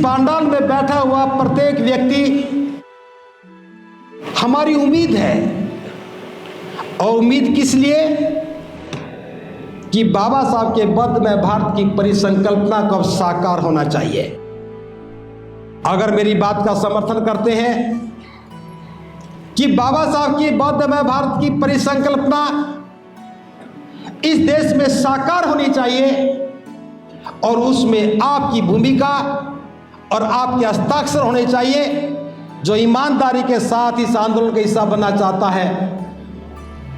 पांडाल में बैठा हुआ प्रत्येक व्यक्ति हमारी उम्मीद है। और उम्मीद किस लिए? कि बाबा साहब के बद्ध में भारत की परिसंकल्पना कब साकार होना चाहिए। अगर मेरी बात का समर्थन करते हैं कि बाबा साहब की बद्ध में भारत की परिसंकल्पना इस देश में साकार होनी चाहिए और उसमें आपकी भूमिका और आपके हस्ताक्षर होने चाहिए, जो ईमानदारी के साथ इस आंदोलन का हिस्सा बनना चाहता है।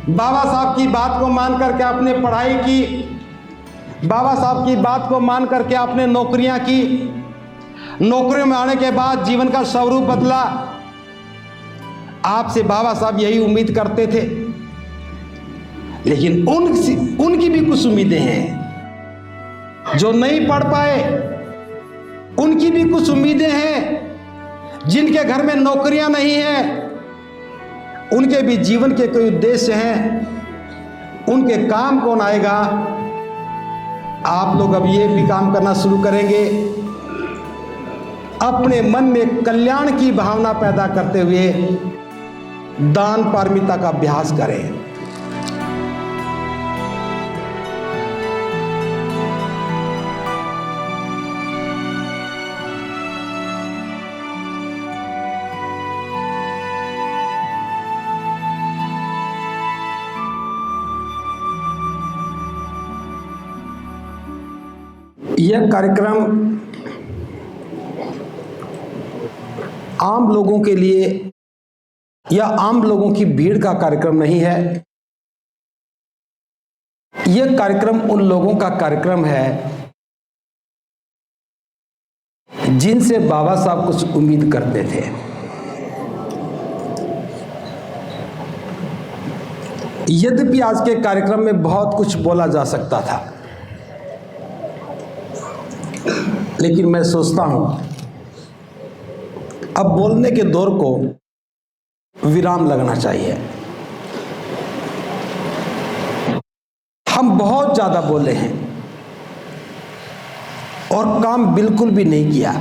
बाबा साहब की बात को मान करके आपने पढ़ाई की, बाबा साहब की बात को मान करके आपने नौकरियां की, नौकरियों में आने के बाद जीवन का स्वरूप बदला। आपसे बाबा साहब यही उम्मीद करते थे, लेकिन उनकी भी कुछ उम्मीदें हैं जो नहीं पढ़ पाए। उनकी भी कुछ उम्मीदें हैं जिनके घर में नौकरियां नहीं हैं। उनके भी जीवन के कोई उद्देश्य हैं। उनके काम कौन आएगा? आप लोग अब ये भी काम करना शुरू करेंगे, अपने मन में कल्याण की भावना पैदा करते हुए दान पारमिता का अभ्यास करें। यह कार्यक्रम आम लोगों के लिए या आम लोगों की भीड़ का कार्यक्रम नहीं है। यह कार्यक्रम उन लोगों का कार्यक्रम है जिनसे बाबा साहब कुछ उम्मीद करते थे। यद्यपि आज के कार्यक्रम में बहुत कुछ बोला जा सकता था, लेकिन मैं सोचता हूं अब बोलने के दौर को विराम लगना चाहिए। हम बहुत ज्यादा बोले हैं और काम बिल्कुल भी नहीं किया।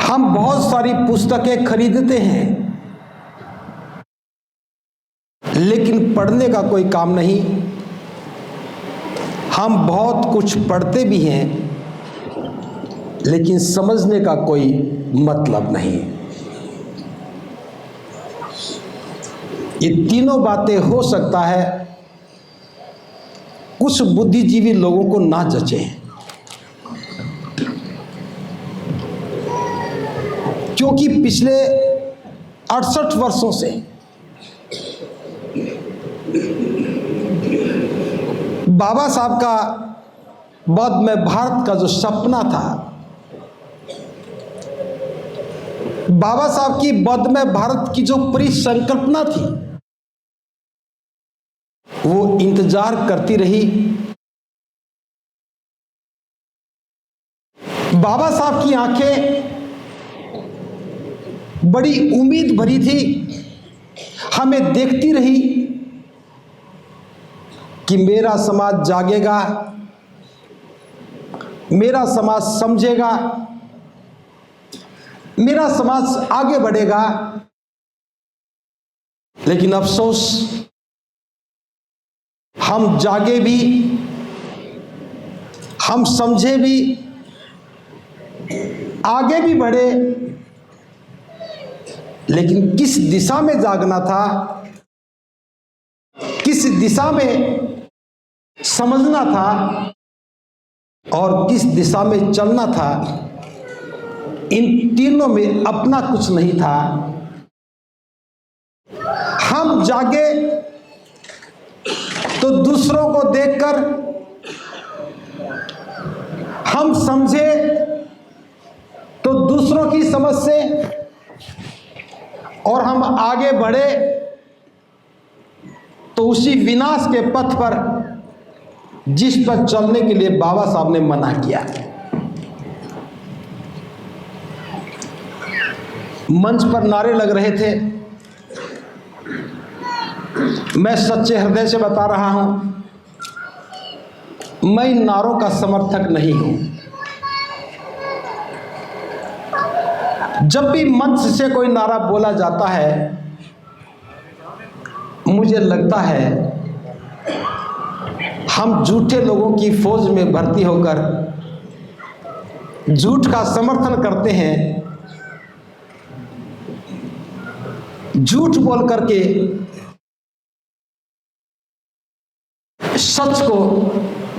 हम बहुत सारी पुस्तकें खरीदते हैं, लेकिन पढ़ने का कोई काम नहीं। हम बहुत कुछ पढ़ते भी हैं, लेकिन समझने का कोई मतलब नहीं। ये तीनों बातें हो सकता है कुछ बुद्धिजीवी लोगों को ना जचें, क्योंकि पिछले 68 वर्षों से बाबा साहब का बद्ध में भारत का जो सपना था, बाबा साहब की बद्ध में भारत की जो परिसंकल्पना थी, वो इंतजार करती रही। बाबा साहब की आंखें बड़ी उम्मीद भरी थी, हमें देखती रही कि मेरा समाज जागेगा, मेरा समाज समझेगा, मेरा समाज आगे बढ़ेगा। लेकिन अफसोस, हम जागे भी, हम समझे भी, आगे भी बढ़े, लेकिन किस दिशा में जागना था, किस दिशा में समझना था और किस दिशा में चलना था, इन तीनों में अपना कुछ नहीं था। हम जागे तो दूसरों को देखकर, हम समझे तो दूसरों की समझ से, और हम आगे बढ़े तो उसी विनाश के पथ पर जिस पर चलने के लिए बाबा साहब ने मना किया। मंच पर नारे लग रहे थे, मैं सच्चे हृदय से बता रहा हूं, मैं इन नारों का समर्थक नहीं हूं। जब भी मंच से कोई नारा बोला जाता है, मुझे लगता है हम झूठे लोगों की फौज में भर्ती होकर झूठ का समर्थन करते हैं, झूठ बोल करके सच को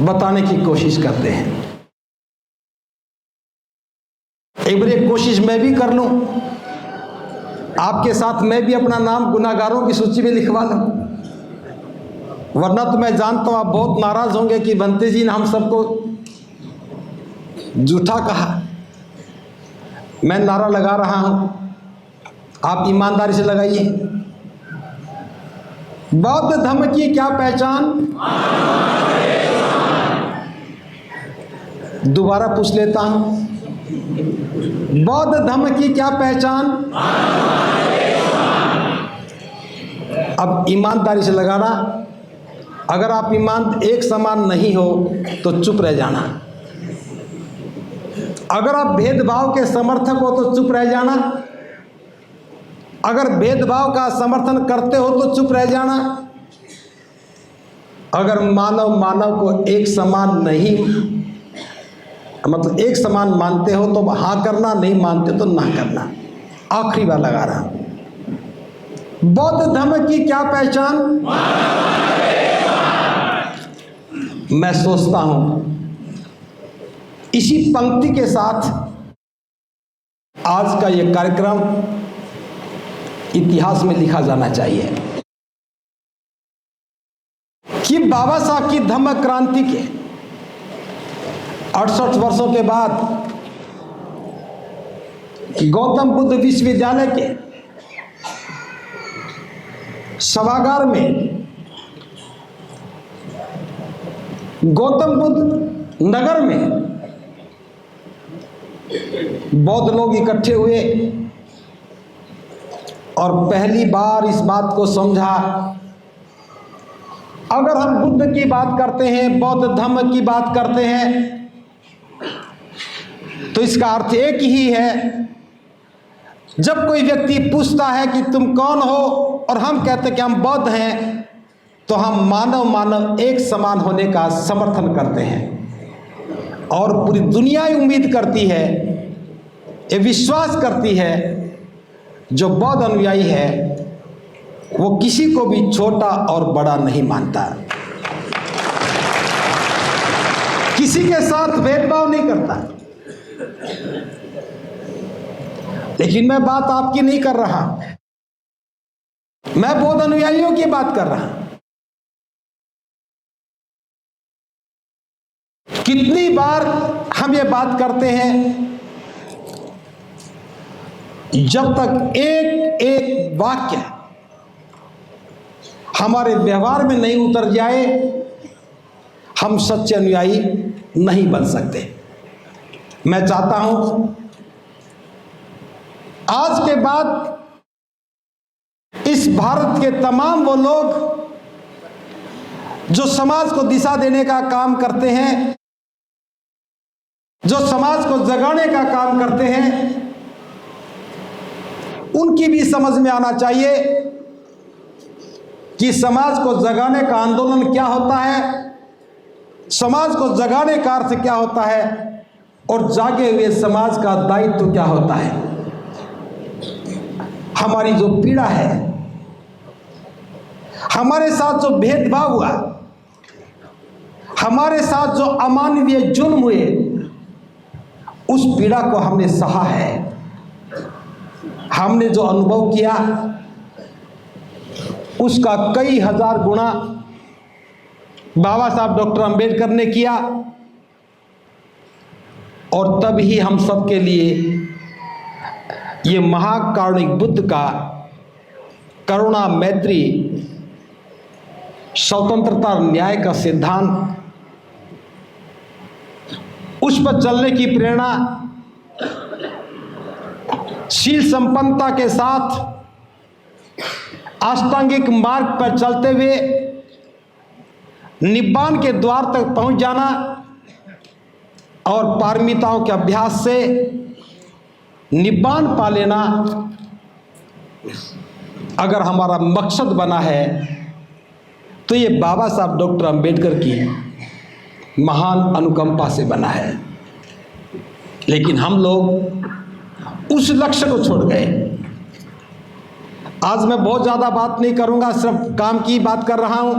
बताने की कोशिश करते हैं। एक बार एक कोशिश मैं भी कर लूं, आपके साथ मैं भी अपना नाम गुनाहगारों की सूची में लिखवा लूं, वरना तो मैं जानता हूं आप बहुत नाराज होंगे कि बंते जी ने हम सबको झूठा कहा। मैं नारा लगा रहा हूं, आप ईमानदारी से लगाइए। बौद्ध धर्म की क्या पहचान? दोबारा पूछ लेता हूं, बौद्ध धर्म की क्या पहचान? अब ईमानदारी से लगाना। अगर आप एक समान नहीं हो तो चुप रह जाना। अगर आप भेदभाव के समर्थक हो तो चुप रह जाना। अगर भेदभाव का समर्थन करते हो तो चुप रह जाना। अगर मानव को एक समान नहीं, मतलब एक समान मानते हो तो हाँ करना, नहीं मानते तो ना करना। आखिरी बार लगा रहा हूं, बौद्ध धर्म की क्या पहचान? मैं सोचता हूं इसी पंक्ति के साथ आज का यह कार्यक्रम इतिहास में लिखा जाना चाहिए कि बाबा साहब की धम्म क्रांति के 68 वर्षों के बाद गौतम बुद्ध विश्वविद्यालय के सभागार में गौतम बुद्ध नगर में बौद्ध लोग इकट्ठे हुए और पहली बार इस बात को समझा, अगर हम बुद्ध की बात करते हैं, बौद्ध धर्म की बात करते हैं, तो इसका अर्थ एक ही है। जब कोई व्यक्ति पूछता है कि तुम कौन हो और हम कहते हैं कि हम बौद्ध हैं, तो हम मानव एक समान होने का समर्थन करते हैं। और पूरी दुनिया उम्मीद करती है, ये विश्वास करती है, जो बौद्ध अनुयायी है वो किसी को भी छोटा और बड़ा नहीं मानता, किसी के साथ भेदभाव नहीं करता। लेकिन मैं बात आपकी नहीं कर रहा, मैं बौद्ध अनुयायियों की बात कर रहा। कितनी बार हम ये बात करते हैं, जब तक एक वाक्य हमारे व्यवहार में नहीं उतर जाए, हम सच्चे अनुयायी नहीं बन सकते। मैं चाहता हूं आज के बाद इस भारत के तमाम वो लोग जो समाज को दिशा देने का काम करते हैं, जो समाज को जगाने का काम करते हैं, उनकी भी समझ में आना चाहिए कि समाज को जगाने का आंदोलन क्या होता है, समाज को जगाने का अर्थ क्या होता है, और जागे हुए समाज का दायित्व क्या होता है। हमारी जो पीड़ा है, हमारे साथ जो भेदभाव हुआ, हमारे साथ जो अमानवीय जुल्म हुए, उस पीड़ा को हमने सहा है। हमने जो अनुभव किया उसका कई हजार गुना बाबा साहब डॉक्टर अंबेडकर ने किया, और तब ही हम सब के लिए ये महाकारुणिक बुद्ध का करुणा, मैत्री, स्वतंत्रता और न्याय का सिद्धांत, उस पर चलने की प्रेरणा, शील संपन्नता के साथ अष्टांगिक मार्ग पर चलते हुए निब्बान के द्वार तक पहुंच जाना, और पारमिताओं के अभ्यास से निब्बान पा लेना अगर हमारा मकसद बना है तो ये बाबा साहब डॉक्टर अंबेडकर की महान अनुकंपा से बना है। लेकिन हम लोग उस लक्ष्य को छोड़ गए। आज मैं बहुत ज़्यादा बात नहीं करूंगा, सिर्फ काम की बात कर रहा हूं।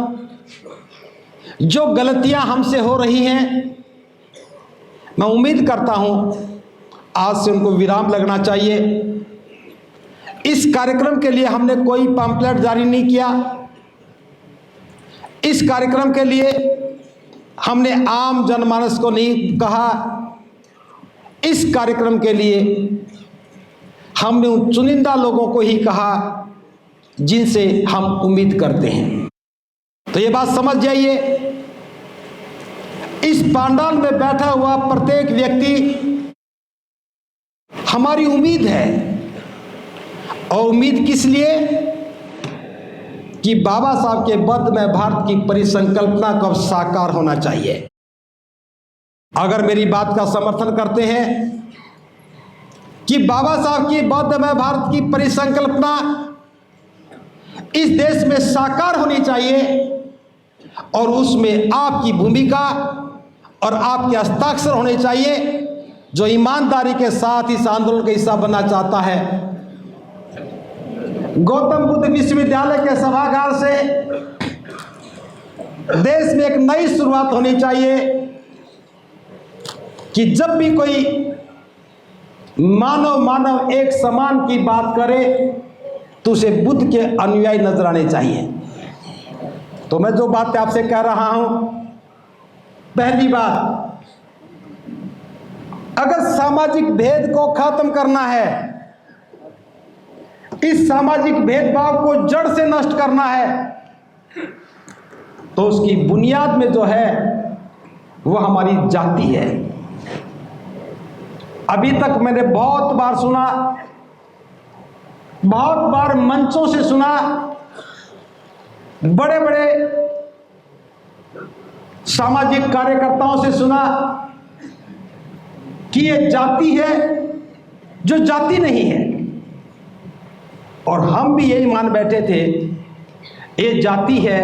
जो गलतियां हमसे हो रही हैं, मैं उम्मीद करता हूं आज से उनको विराम लगना चाहिए। इस कार्यक्रम के लिए हमने कोई पैम्फलेट जारी नहीं किया। इस कार्यक्रम के लिए हमने आम जनमानस को नहीं कहा। इस कार्यक्रम के लिए हमने उन चुनिंदा लोगों को ही कहा जिनसे हम उम्मीद करते हैं। तो ये बात समझ जाइए, इस पंडाल में बैठा हुआ प्रत्येक व्यक्ति हमारी उम्मीद है। और उम्मीद किस लिए? कि बाबा साहब के बद में भारत की परिसंकल्पना कब साकार होना चाहिए। अगर मेरी बात का समर्थन करते हैं कि बाबा साहब की बद में भारत की परिसंकल्पना इस देश में साकार होनी चाहिए और उसमें आपकी भूमिका और आपके हस्ताक्षर होने चाहिए, जो ईमानदारी के साथ इस आंदोलन का हिस्सा बनना चाहता है, गौतम बुद्ध विश्वविद्यालय के सभागार से देश में एक नई शुरुआत होनी चाहिए कि जब भी कोई मानव एक समान की बात करे तो उसे बुद्ध के अनुयायी नजर आने चाहिए। तो मैं जो बातें आपसे कह रहा हूं, पहली बात, अगर सामाजिक भेद को खत्म करना है, इस सामाजिक भेदभाव को जड़ से नष्ट करना है, तो उसकी बुनियाद में जो है वो हमारी जाति है। अभी तक मैंने बहुत बार सुना, बहुत बार मंचों से सुना, बड़े बड़े सामाजिक कार्यकर्ताओं से सुना कि ये जाति है जो जाति नहीं है। और हम भी यही मान बैठे थे, ये जाति है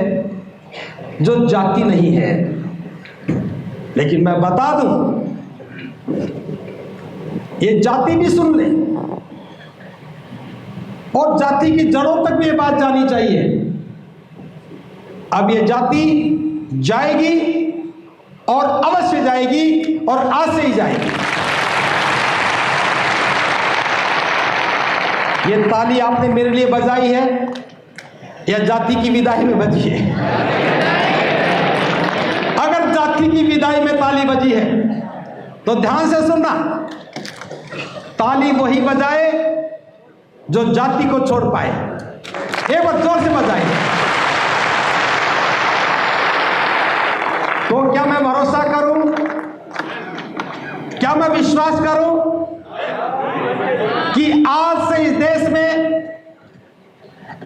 जो जाति नहीं है। लेकिन मैं बता दूं, ये जाति भी सुन ले और जाति की जड़ों तक भी ये बात जानी चाहिए। अब ये जाति जाएगी और अवश्य जाएगी और आज से ही जाएगी। ये ताली आपने मेरे लिए बजाई है या जाति की विदाई में बजी है? अगर जाति की विदाई में ताली बजी है तो ध्यान से सुनना, ताली वही बजाए जो जाति को छोड़ पाए। एक बार जोर से बजाए। तो क्या मैं भरोसा करूं, क्या मैं विश्वास करूं कि आज से इस देश में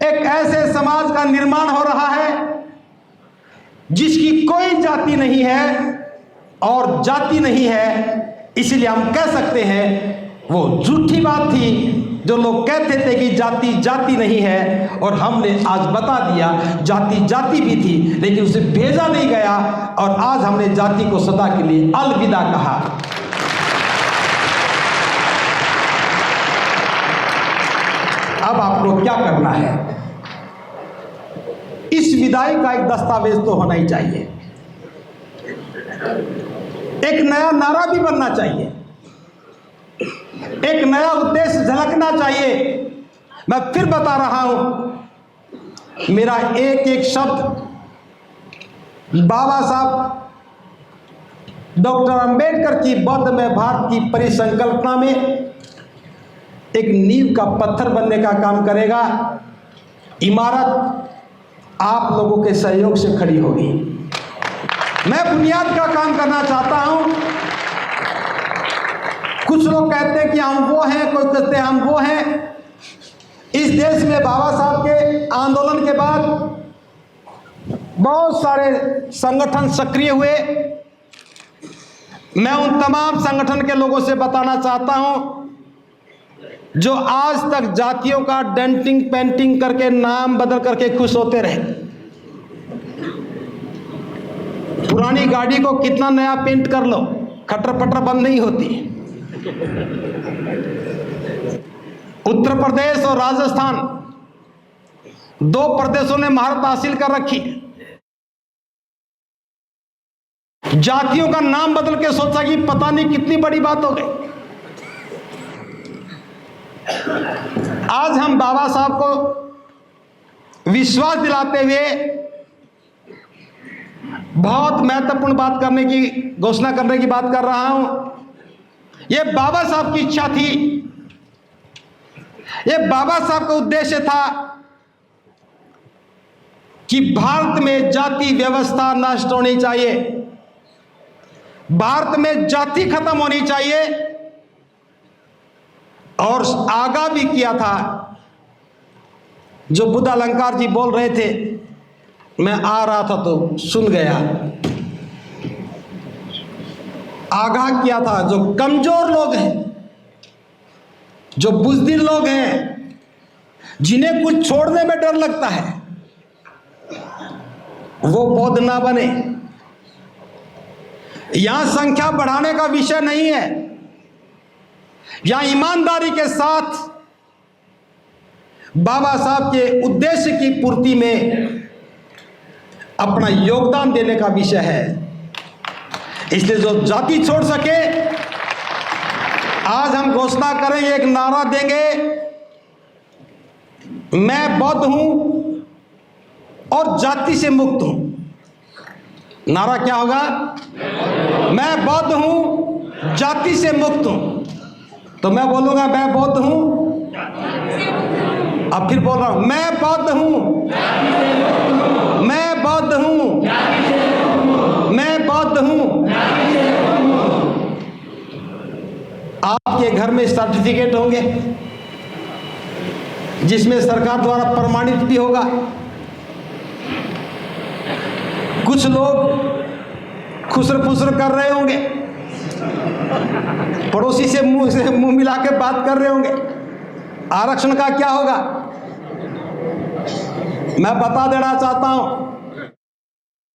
एक ऐसे समाज का निर्माण हो रहा है जिसकी कोई जाति नहीं है और जाति नहीं है। इसलिए हम कह सकते हैं वो झूठी बात थी जो लोग कहते थे कि जाति जाति नहीं है, और हमने आज बता दिया जाति जाति भी थी, लेकिन उसे भेजा नहीं गया और आज हमने जाति को सदा के लिए अलविदा कहा। अब आपको क्या करना है? इस विदाई का एक दस्तावेज तो होना ही चाहिए, एक नया नारा भी बनना चाहिए, एक नया उद्देश्य झलकना चाहिए। मैं फिर बता रहा हूं, मेरा एक एक शब्द बाबा साहब डॉक्टर अंबेडकर की बौद्ध में भारत की परिसंकल्पना में एक नींव का पत्थर बनने का काम करेगा। इमारत आप लोगों के सहयोग से खड़ी होगी। मैं बुनियाद का काम करना चाहता हूं। कुछ लोग कहते हैं कि हम वो हैं, कोई कहते हैं हम वो हैं। इस देश में बाबा साहब के आंदोलन के बाद बहुत सारे संगठन सक्रिय हुए। मैं उन तमाम संगठन के लोगों से बताना चाहता हूं जो आज तक जातियों का डेंटिंग पेंटिंग करके नाम बदल करके खुश होते रहे। पुरानी गाड़ी को कितना नया पेंट कर लो, खटर पटर बंद नहीं होती। उत्तर प्रदेश और राजस्थान, दो प्रदेशों ने महारत हासिल कर रखी। जातियों का नाम बदल के सोचा कि पता नहीं कितनी बड़ी बात हो गई। आज हम बाबा साहब को विश्वास दिलाते हुए बहुत महत्वपूर्ण बात करने की घोषणा करने की बात कर रहा हूं। यह बाबा साहब की इच्छा थी, यह बाबा साहब का उद्देश्य था कि भारत में जाति व्यवस्था नष्ट होनी चाहिए, भारत में जाति खत्म होनी चाहिए। और आगाह भी किया था, जो बुद्ध अलंकार जी बोल रहे थे, मैं आ रहा था तो सुन गया। आगाह किया था, जो कमजोर लोग हैं, जो बुज़दिल लोग हैं, जिन्हें कुछ छोड़ने में डर लगता है, वो बौद्ध ना बने। यहां संख्या बढ़ाने का विषय नहीं है, यहां ईमानदारी के साथ बाबा साहब के उद्देश्य की पूर्ति में अपना योगदान देने का विषय है। इसलिए जो जाति छोड़ सके, आज हम घोषणा करेंगे, एक नारा देंगे, मैं बौद्ध हूं और जाति से मुक्त हूं। नारा क्या होगा? मैं बौद्ध हूं, जाति से मुक्त हूं। तो मैं बोलूंगा मैं बौद्ध हूं, अब फिर बोल रहा हूं, मैं बौद्ध हूं, मैं बौद्ध हूं, मैं बौद्ध हूं। आपके घर में सर्टिफिकेट होंगे जिसमें सरकार द्वारा प्रमाणित भी होगा। कुछ लोग खुसर फुसर कर रहे होंगे, पड़ोसी से मुंह मिला के बात कर रहे होंगे। आरक्षण का क्या होगा? मैं बता देना चाहता हूं,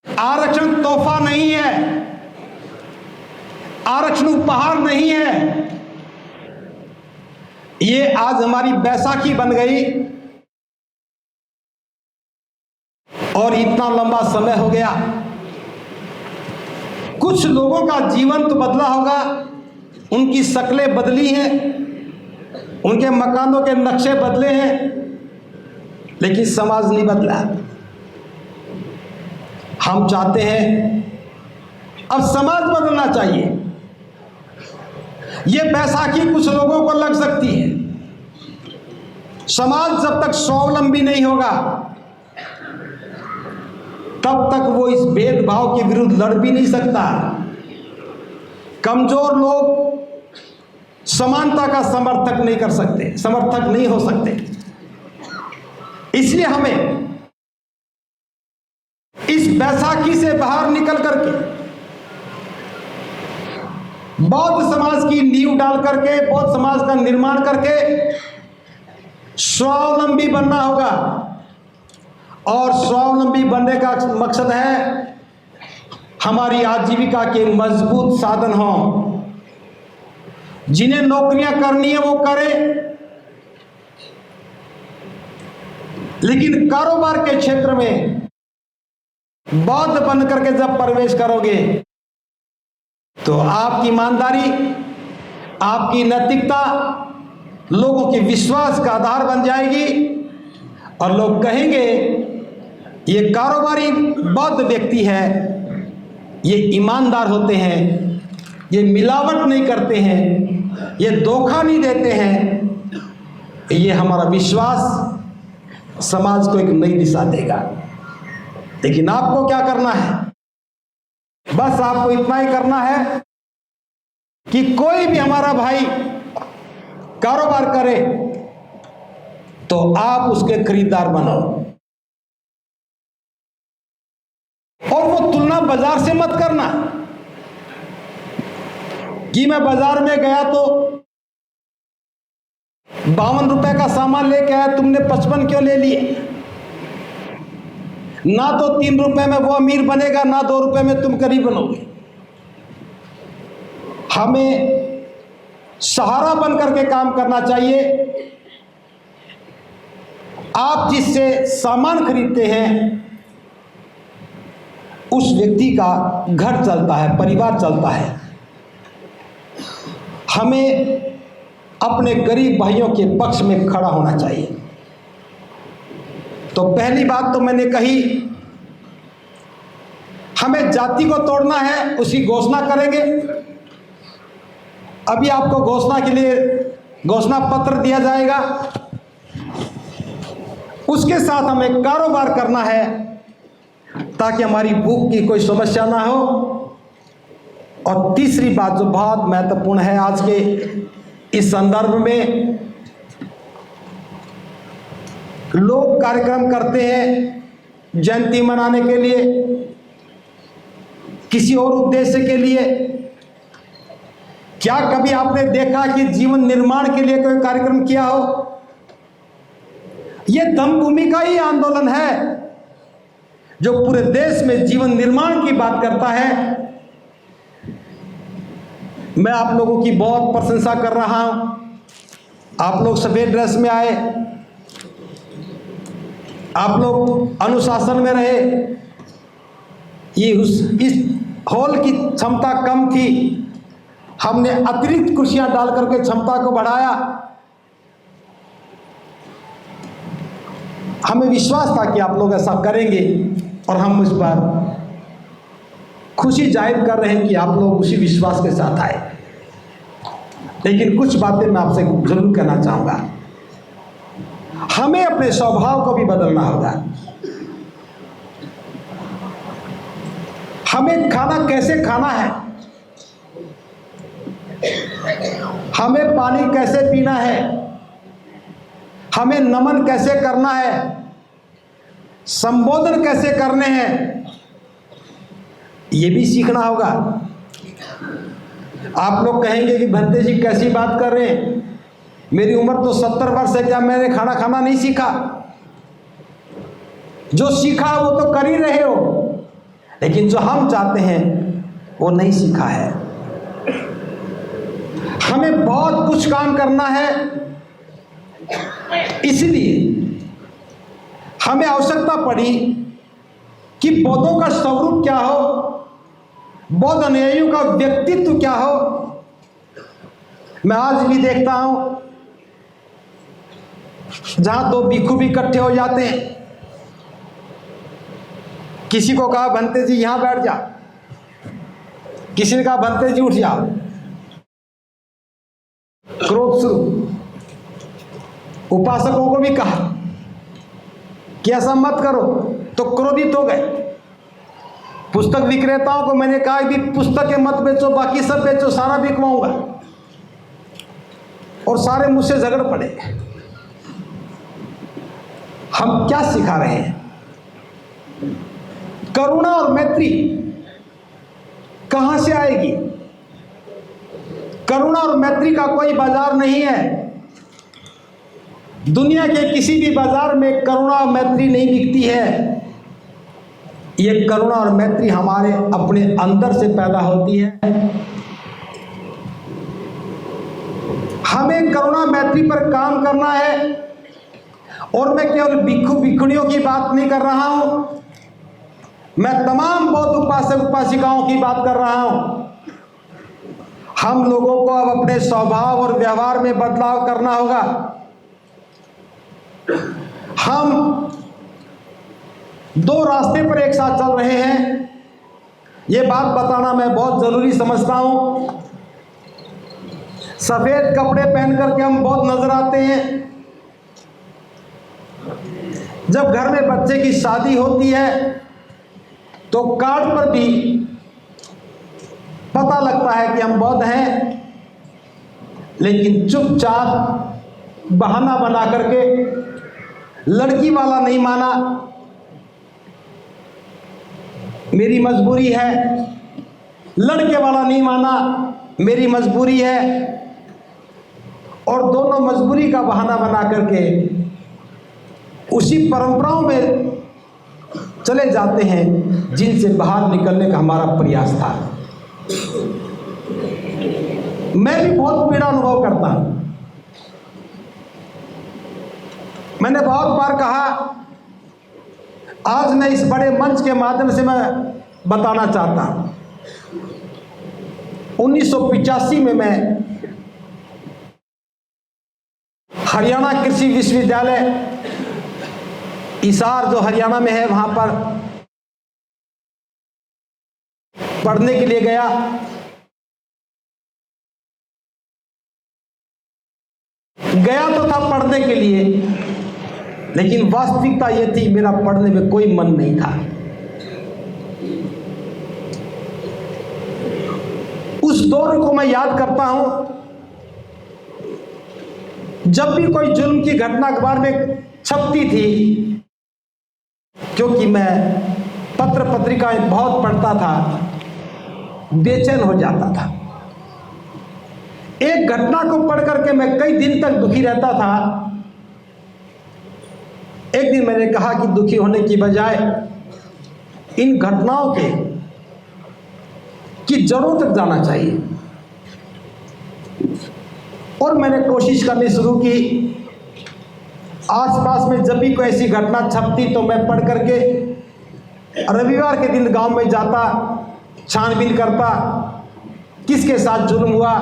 आरक्षण तोहफा नहीं है, आरक्षण उपहार नहीं है। ये आज हमारी बैसाखी बन गई और इतना लंबा समय हो गया। कुछ लोगों का जीवन तो बदला होगा, उनकी शक्लें बदली हैं, उनके मकानों के नक्शे बदले हैं, लेकिन समाज नहीं बदला। हम चाहते हैं अब समाज बदलना चाहिए। ये बैसाखी कुछ लोगों को लग सकती है, समाज जब तक स्वावलंबी नहीं होगा तब तक वो इस भेदभाव के विरुद्ध लड़ भी नहीं सकता। कमजोर लोग समानता का समर्थक नहीं कर सकते, समर्थक नहीं हो सकते। इसलिए हमें इस बैसाखी से बाहर निकल करके बौद्ध समाज की नींव डाल करके, बौद्ध समाज का निर्माण करके स्वावलंबी बनना होगा। और स्वावलंबी बनने का मकसद है हमारी आजीविका के मजबूत साधन हों। जिन्हें नौकरियां करनी है वो करें, लेकिन कारोबार के क्षेत्र में बौद्ध बन करके जब प्रवेश करोगे तो आपकी ईमानदारी, आपकी नैतिकता लोगों के विश्वास का आधार बन जाएगी और लोग कहेंगे ये कारोबारी बौद्ध व्यक्ति है, ये ईमानदार होते हैं, ये मिलावट नहीं करते हैं, ये धोखा नहीं देते हैं। ये हमारा विश्वास समाज को एक नई दिशा देगा। लेकिन आपको क्या करना है? बस आपको इतना ही करना है कि कोई भी हमारा भाई कारोबार करे तो आप उसके खरीदार बनो। और वो तुलना बाजार से मत करना कि मैं बाजार में गया तो ₹52 का सामान लेके आया, तुमने 55 क्यों ले लिए? ना तो ₹3 में वो अमीर बनेगा, ना ₹2 में तुम गरीब बनोगे। हमें सहारा बन करके काम करना चाहिए। आप जिससे सामान खरीदते हैं उस व्यक्ति का घर चलता है, परिवार चलता है। हमें अपने गरीब भाइयों के पक्ष में खड़ा होना चाहिए। तो पहली बात तो मैंने कही, हमें जाति को तोड़ना है, उसकी घोषणा करेंगे। अभी आपको घोषणा के लिए घोषणा पत्र दिया जाएगा। उसके साथ हमें कारोबार करना है ताकि हमारी भूख की कोई समस्या ना हो। और तीसरी बात जो बहुत महत्वपूर्ण है आज के इस संदर्भ में, लोग कार्यक्रम करते हैं जयंती मनाने के लिए, किसी और उद्देश्य के लिए। क्या कभी आपने देखा कि जीवन निर्माण के लिए कोई कार्यक्रम किया हो? यह धम्म भूमि का ही आंदोलन है जो पूरे देश में जीवन निर्माण की बात करता है। मैं आप लोगों की बहुत प्रशंसा कर रहा हूं। आप लोग सफेद ड्रेस में आए, आप लोग अनुशासन में रहे। इस हॉल की क्षमता कम थी, हमने अतिरिक्त कुर्सियां डाल करके क्षमता को बढ़ाया। हमें विश्वास था कि आप लोग ऐसा करेंगे और हम इस बार खुशी जाहिर कर रहे हैं कि आप लोग उसी विश्वास के साथ आए। लेकिन कुछ बातें मैं आपसे जरूर कहना चाहूंगा। हमें अपने स्वभाव को भी बदलना होगा। हमें खाना कैसे खाना है, हमें पानी कैसे पीना है, हमें नमन कैसे करना है, संबोधन कैसे करने हैं, यह भी सीखना होगा। आप लोग कहेंगे कि भंते जी कैसी बात कर रहे हैं, मेरी उम्र तो 70 वर्ष है, क्या मैंने खाना खाना नहीं सीखा? जो सीखा वो तो कर ही रहे हो, लेकिन जो हम चाहते हैं वो नहीं सीखा है। हमें बहुत कुछ काम करना है, इसलिए हमें आवश्यकता पड़ी कि बौद्धों का स्वरूप क्या हो, बौद्ध अनुयायियों का व्यक्तित्व क्या हो। मैं आज भी देखता हूं जहां दो भिक्षु भी इकट्ठे हो जाते हैं, किसी को कहा भंते जी यहां बैठ जा, किसी ने कहा भंते जी उठ जाओ, क्रोध शुरू। उपासकों को भी कहा कि ऐसा मत करो, तो क्रोधित हो गए। पुस्तक विक्रेताओं को मैंने कहा कि पुस्तकें मत बेचो, बाकी सब बेचो, सारा बिकवाऊंगा, और सारे मुझसे झगड़ पड़े। हम क्या सिखा रहे हैं? करुणा और मैत्री कहां से आएगी? करुणा और मैत्री का कोई बाजार नहीं है। दुनिया के किसी भी बाजार में करुणा और मैत्री नहीं बिकती है। ये करुणा और मैत्री हमारे अपने अंदर से पैदा होती है। हमें करुणा मैत्री पर काम करना है। और मैं केवल भिक्षु भिक्षुणियों की बात नहीं कर रहा हूं, मैं तमाम बौद्ध उपासक उपासिकाओं की बात कर रहा हूं। हम लोगों को अब अपने स्वभाव और व्यवहार में बदलाव करना होगा। हम दो रास्ते पर एक साथ चल रहे हैं, ये बात बताना मैं बहुत जरूरी समझता हूं। सफेद कपड़े पहन करके हम बहुत नजर आते हैं। जब घर में बच्चे की शादी होती है तो कार्ड पर भी पता लगता है कि हम बौद्ध हैं, लेकिन चुपचाप बहाना बना करके लड़की वाला नहीं माना, मेरी मजबूरी है, लड़के वाला नहीं माना, मेरी मजबूरी है, और दोनों मजबूरी का बहाना बना करके उसी परंपराओं में चले जाते हैं जिनसे बाहर निकलने का हमारा प्रयास था। मैं भी बहुत पीड़ा अनुभव करता हूं। मैंने बहुत बार कहा, आज मैं इस बड़े मंच के माध्यम से मैं बताना चाहता हूं। 1985 में मैं हरियाणा कृषि विश्वविद्यालय हिसार जो हरियाणा में है वहां पर पढ़ने के लिए गया। तो था पढ़ने के लिए, लेकिन वास्तविकता यह थी मेरा पढ़ने में कोई मन नहीं था। उस दौर को मैं याद करता हूं, जब भी कोई जुल्म की घटना अखबार में छपती थी, क्योंकि मैं पत्र पत्रिकाएं बहुत पढ़ता था, बेचैन हो जाता था। एक घटना को पढ़ करके मैं कई दिन तक दुखी रहता था। एक दिन मैंने कहा कि दुखी होने की बजाय इन घटनाओं की जड़ों तक जाना चाहिए। और मैंने कोशिश करनी शुरू की। आसपास में जब भी कोई ऐसी घटना छपती तो मैं पढ़ करके रविवार के दिन गांव में जाता, छानबीन करता, किसके साथ जुल्म हुआ,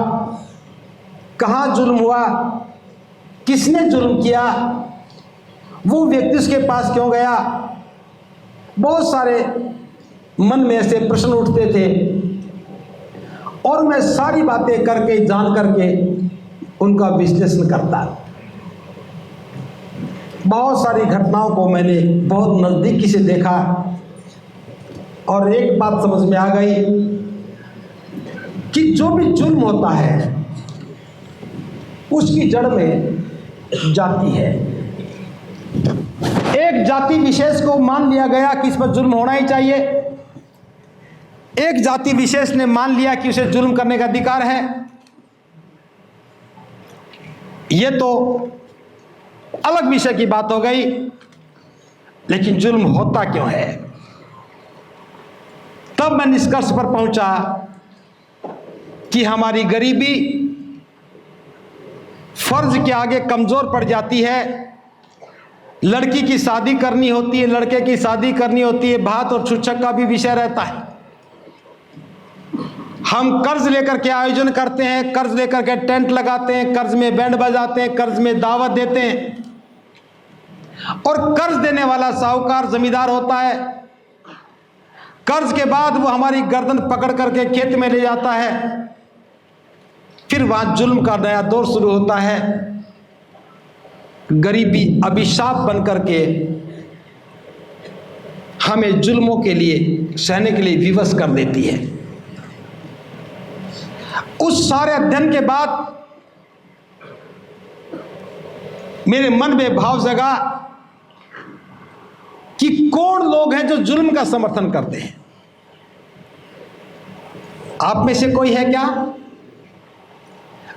कहाँ जुल्म हुआ, किसने जुल्म किया, वो व्यक्ति उसके पास क्यों गया। बहुत सारे मन में ऐसे प्रश्न उठते थे और मैं सारी बातें करके जान करके उनका विश्लेषण करता। बहुत सारी घटनाओं को मैंने बहुत नज़दीकी से देखा और एक बात समझ में आ गई कि जो भी जुल्म होता है उसकी जड़ में जाति है। एक जाति विशेष को मान लिया गया कि इस पर जुल्म होना ही चाहिए। एक जाति विशेष ने मान लिया कि उसे जुल्म करने का अधिकार है। यह तो अलग विषय की बात हो गई, लेकिन जुल्म होता क्यों है? तब मैं निष्कर्ष पर पहुंचा कि हमारी गरीबी फर्ज के आगे कमजोर पड़ जाती है। लड़की की शादी करनी होती है, लड़के की शादी करनी होती है, भात और छुच्छक का भी विषय रहता है। हम कर्ज लेकर के आयोजन करते हैं, कर्ज लेकर के टेंट लगाते हैं, कर्ज में बैंड बजाते हैं, कर्ज में दावत देते हैं, और कर्ज देने वाला साहूकार जमींदार होता है। कर्ज के बाद वो हमारी गर्दन पकड़ करके खेत में ले जाता है। फिर वहां जुल्म का नया दौर शुरू होता है। गरीबी अभिशाप बन करके हमें जुल्मों के लिए सहने के लिए विवश कर देती है। उस सारे अध्ययन के बाद मेरे मन में भाव जगा कि कौन लोग हैं जो जुल्म का समर्थन करते हैं। आप में से कोई है क्या?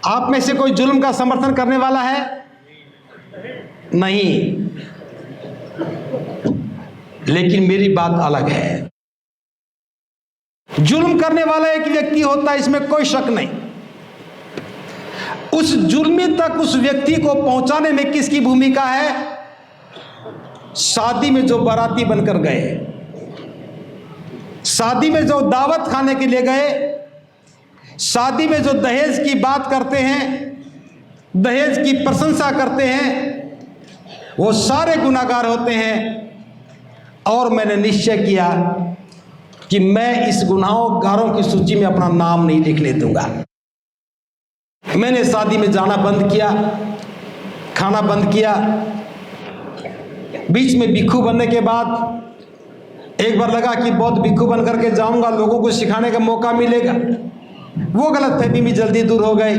आप में से कोई जुल्म का समर्थन करने वाला है? नहीं। लेकिन मेरी बात अलग है। जुल्म करने वाला एक व्यक्ति होता है, इसमें कोई शक नहीं। उस जुल्मी तक उस व्यक्ति को पहुंचाने में किसकी भूमिका है? शादी में जो बाराती बनकर गए, शादी में जो दावत खाने के लिए गए, शादी में जो दहेज की बात करते हैं, दहेज की प्रशंसा करते हैं, वो सारे गुनाहगार होते हैं। और मैंने निश्चय किया कि मैं इस गुनाहगारों की सूची में अपना नाम नहीं लिखने दूंगा। मैंने शादी में जाना बंद किया, खाना बंद किया। बीच में भिक्षु बनने के बाद एक बार लगा कि बहुत भिक्षु बन करके जाऊंगा, लोगों को सिखाने का मौका मिलेगा। वो गलतफहमी भी जल्दी दूर हो गई।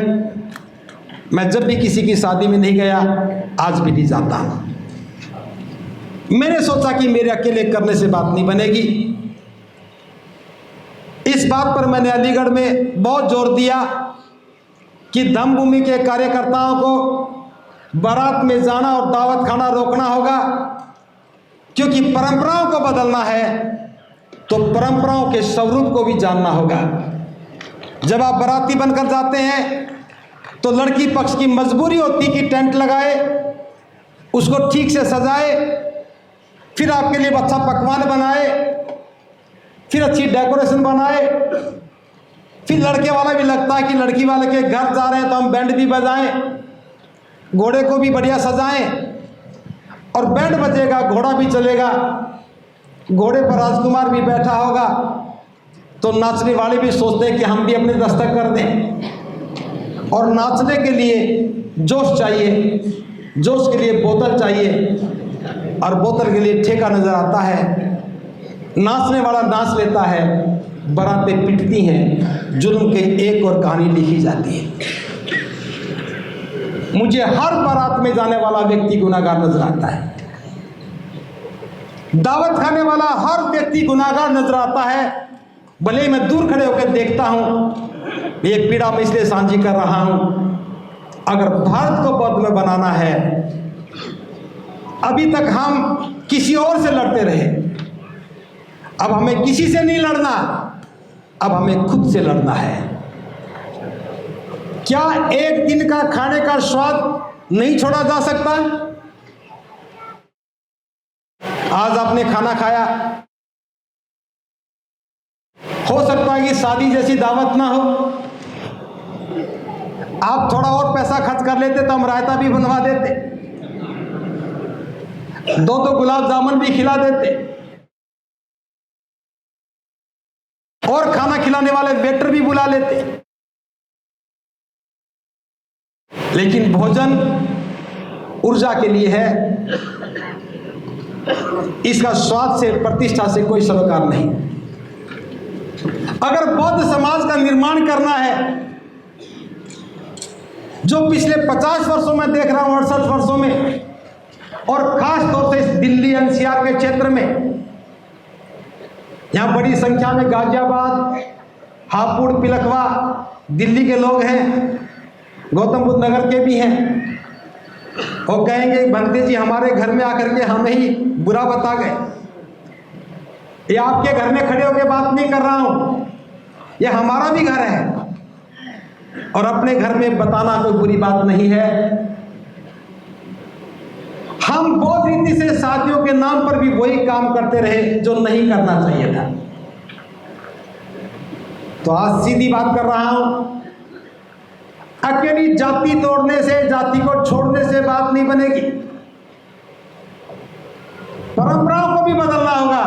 मैं जब भी किसी की शादी में नहीं गया, आज भी नहीं जाता। मैंने सोचा कि मेरे अकेले करने से बात नहीं बनेगी। इस बात पर मैंने अलीगढ़ में बहुत जोर दिया कि धम्मभूमि के कार्यकर्ताओं को बारात में जाना और दावत खाना रोकना होगा, क्योंकि परंपराओं को बदलना है तो परंपराओं के स्वरूप को भी जानना होगा। जब आप बाराती बनकर जाते हैं तो लड़की पक्ष की मजबूरी होती कि टेंट लगाए, उसको ठीक से सजाए, फिर आपके लिए अच्छा पकवान बनाए, फिर अच्छी डेकोरेशन बनाए, फिर लड़के वाला भी लगता है कि लड़की वाले के घर जा रहे हैं तो हम बैंड भी बजाएं, घोड़े को भी बढ़िया सजाएं, और बैंड बजेगा, घोड़ा भी चलेगा, घोड़े पर राजकुमार भी बैठा होगा, तो नाचने वाले भी सोचते हैं कि हम भी अपने दस्तक कर दें। और नाचने के लिए जोश चाहिए, जोश के लिए बोतल चाहिए, और बोतल के लिए ठेका नजर आता है। नाचने वाला नाच लेता है, बारातें पिटती हैं, जुल्म की एक और कहानी लिखी जाती है। मुझे हर बारात में जाने वाला व्यक्ति गुनाहगार नजर आता है, दावत खाने वाला हर व्यक्ति गुनाहगार नजर आता है। भले ही मैं दूर खड़े होकर देखता हूं, ये पीड़ा मैं इसलिए साझी कर रहा हूं, अगर भारत को बौद्ध में बनाना है, अभी तक हम किसी और से लड़ते रहे, अब हमें किसी से नहीं लड़ना, अब हमें खुद से लड़ना है। क्या एक दिन का खाने का स्वाद नहीं छोड़ा जा सकता? आज आपने खाना खाया, हो सकता है कि शादी जैसी दावत ना हो, आप थोड़ा और पैसा खर्च कर लेते तो हम रायता भी बनवा देते, दो गुलाब जामुन भी खिला देते, और खाना खिलाने वाले वेटर भी बुला लेते। लेकिन भोजन ऊर्जा के लिए है, इसका स्वाद से, प्रतिष्ठा से कोई सरोकार नहीं। अगर बौद्ध समाज का निर्माण करना है, जो पिछले 50 वर्षों में देख रहा हूं, 68 वर्षों में, और खास तौर से दिल्ली एनसीआर के क्षेत्र में, यहां बड़ी संख्या में गाजियाबाद, हापुड़, पिलखवा दिल्ली के लोग हैं, गौतम बुद्ध नगर के भी हैं। वो कहेंगे भंते जी हमारे घर में आकर के हमें ही बुरा बता गए। ये आपके घर में खड़े होकर बात नहीं कर रहा हूं, ये हमारा भी घर है, और अपने घर में बताना कोई बुरी बात नहीं है। हम बौद्ध रीति से शादियों के नाम पर भी वही काम करते रहे जो नहीं करना चाहिए था। तो आज सीधी बात कर रहा हूं, अकेली जाति तोड़ने से, जाति को छोड़ने से बात नहीं बनेगी, परंपराओं को भी बदलना होगा।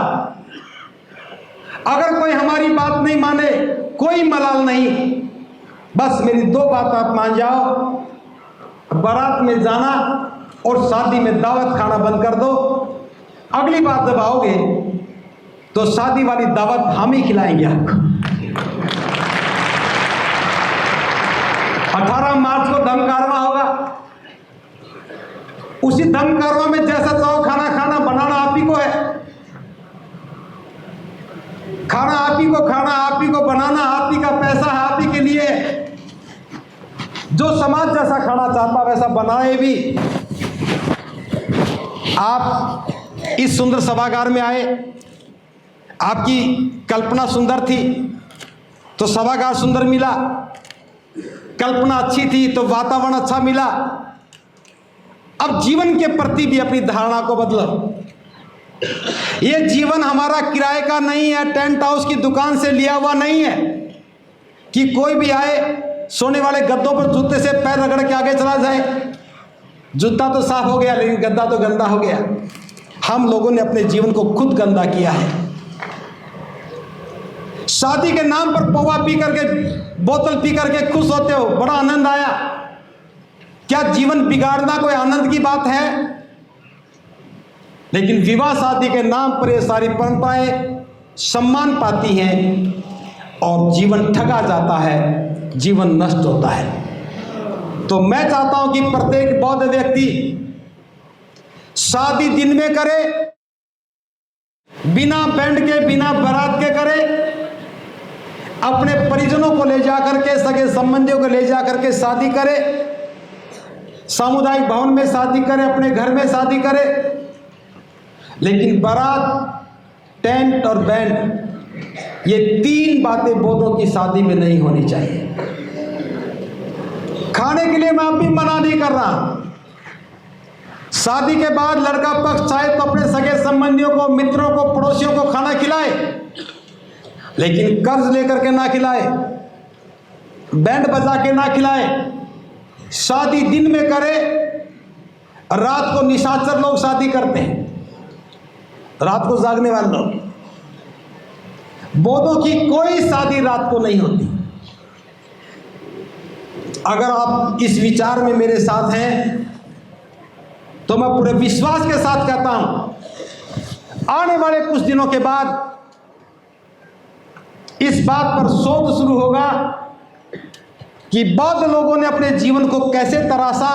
अगर कोई हमारी बात नहीं माने, कोई मलाल नहीं, बस मेरी दो बात आप मान जाओ, बारात में जाना और शादी में दावत खाना बंद कर दो। अगली बात जब आओगे तो शादी वाली दावत हम ही खिलाएंगे आपको। 18 मार्च को धम्म कारवां होगा, उसी धम्म कारवां में जैसा चाहो खाना खाना, बनाना आप ही को है, खाना आप ही को खाना, आप ही को बनाना, आप ही का पैसा है, आप ही के लिए। जो समाज जैसा खाना चाहता वैसा बनाए भी। आप इस सुंदर सभागार में आए, आपकी कल्पना सुंदर थी तो सभागार सुंदर मिला, कल्पना अच्छी थी तो वातावरण अच्छा मिला। अब जीवन के प्रति भी अपनी धारणा को बदलो। ये जीवन हमारा किराए का नहीं है, टेंट हाउस की दुकान से लिया हुआ नहीं है कि कोई भी आए सोने वाले गद्दों पर जूते से पैर रगड़ के आगे चला जाए। जूता तो साफ हो गया लेकिन गद्दा तो गंदा हो गया। हम लोगों ने अपने जीवन को खुद गंदा किया है। शादी के नाम पर पौवा पी करके, बोतल पी करके खुश होते हो, बड़ा आनंद आया। क्या जीवन बिगाड़ना कोई आनंद की बात है? लेकिन विवाह शादी के नाम पर ये सारी परंपराएं सम्मान पाती हैं और जीवन ठगा जाता है, जीवन नष्ट होता है। तो मैं चाहता हूं कि प्रत्येक बौद्ध व्यक्ति शादी दिन में करे, बिना बैंड के, बिना बारात के करे, अपने परिजनों को ले जाकर के, सगे संबंधियों को ले जाकर के शादी करे, सामुदायिक भवन में शादी करे, अपने घर में शादी करे, लेकिन बारात, टेंट और बैंड, ये तीन बातें बौद्धों की शादी में नहीं होनी चाहिए। खाने के लिए मैं अब भी मना नहीं कर रहा। शादी के बाद लड़का पक्ष चाहे तो अपने सगे संबंधियों को, मित्रों को, पड़ोसियों को खाना खिलाए, लेकिन कर्ज लेकर के ना खिलाए, बैंड बजा के ना खिलाए। शादी दिन में करे, रात को निशाचर लोग शादी करते हैं, रात को जागने वाले लोग। बौद्धों की कोई शादी रात को नहीं होती। अगर आप इस विचार में मेरे साथ हैं तो मैं पूरे विश्वास के साथ कहता हूं, आने वाले कुछ दिनों के बाद इस बात पर शोध शुरू होगा कि बौद्ध लोगों ने अपने जीवन को कैसे तराशा,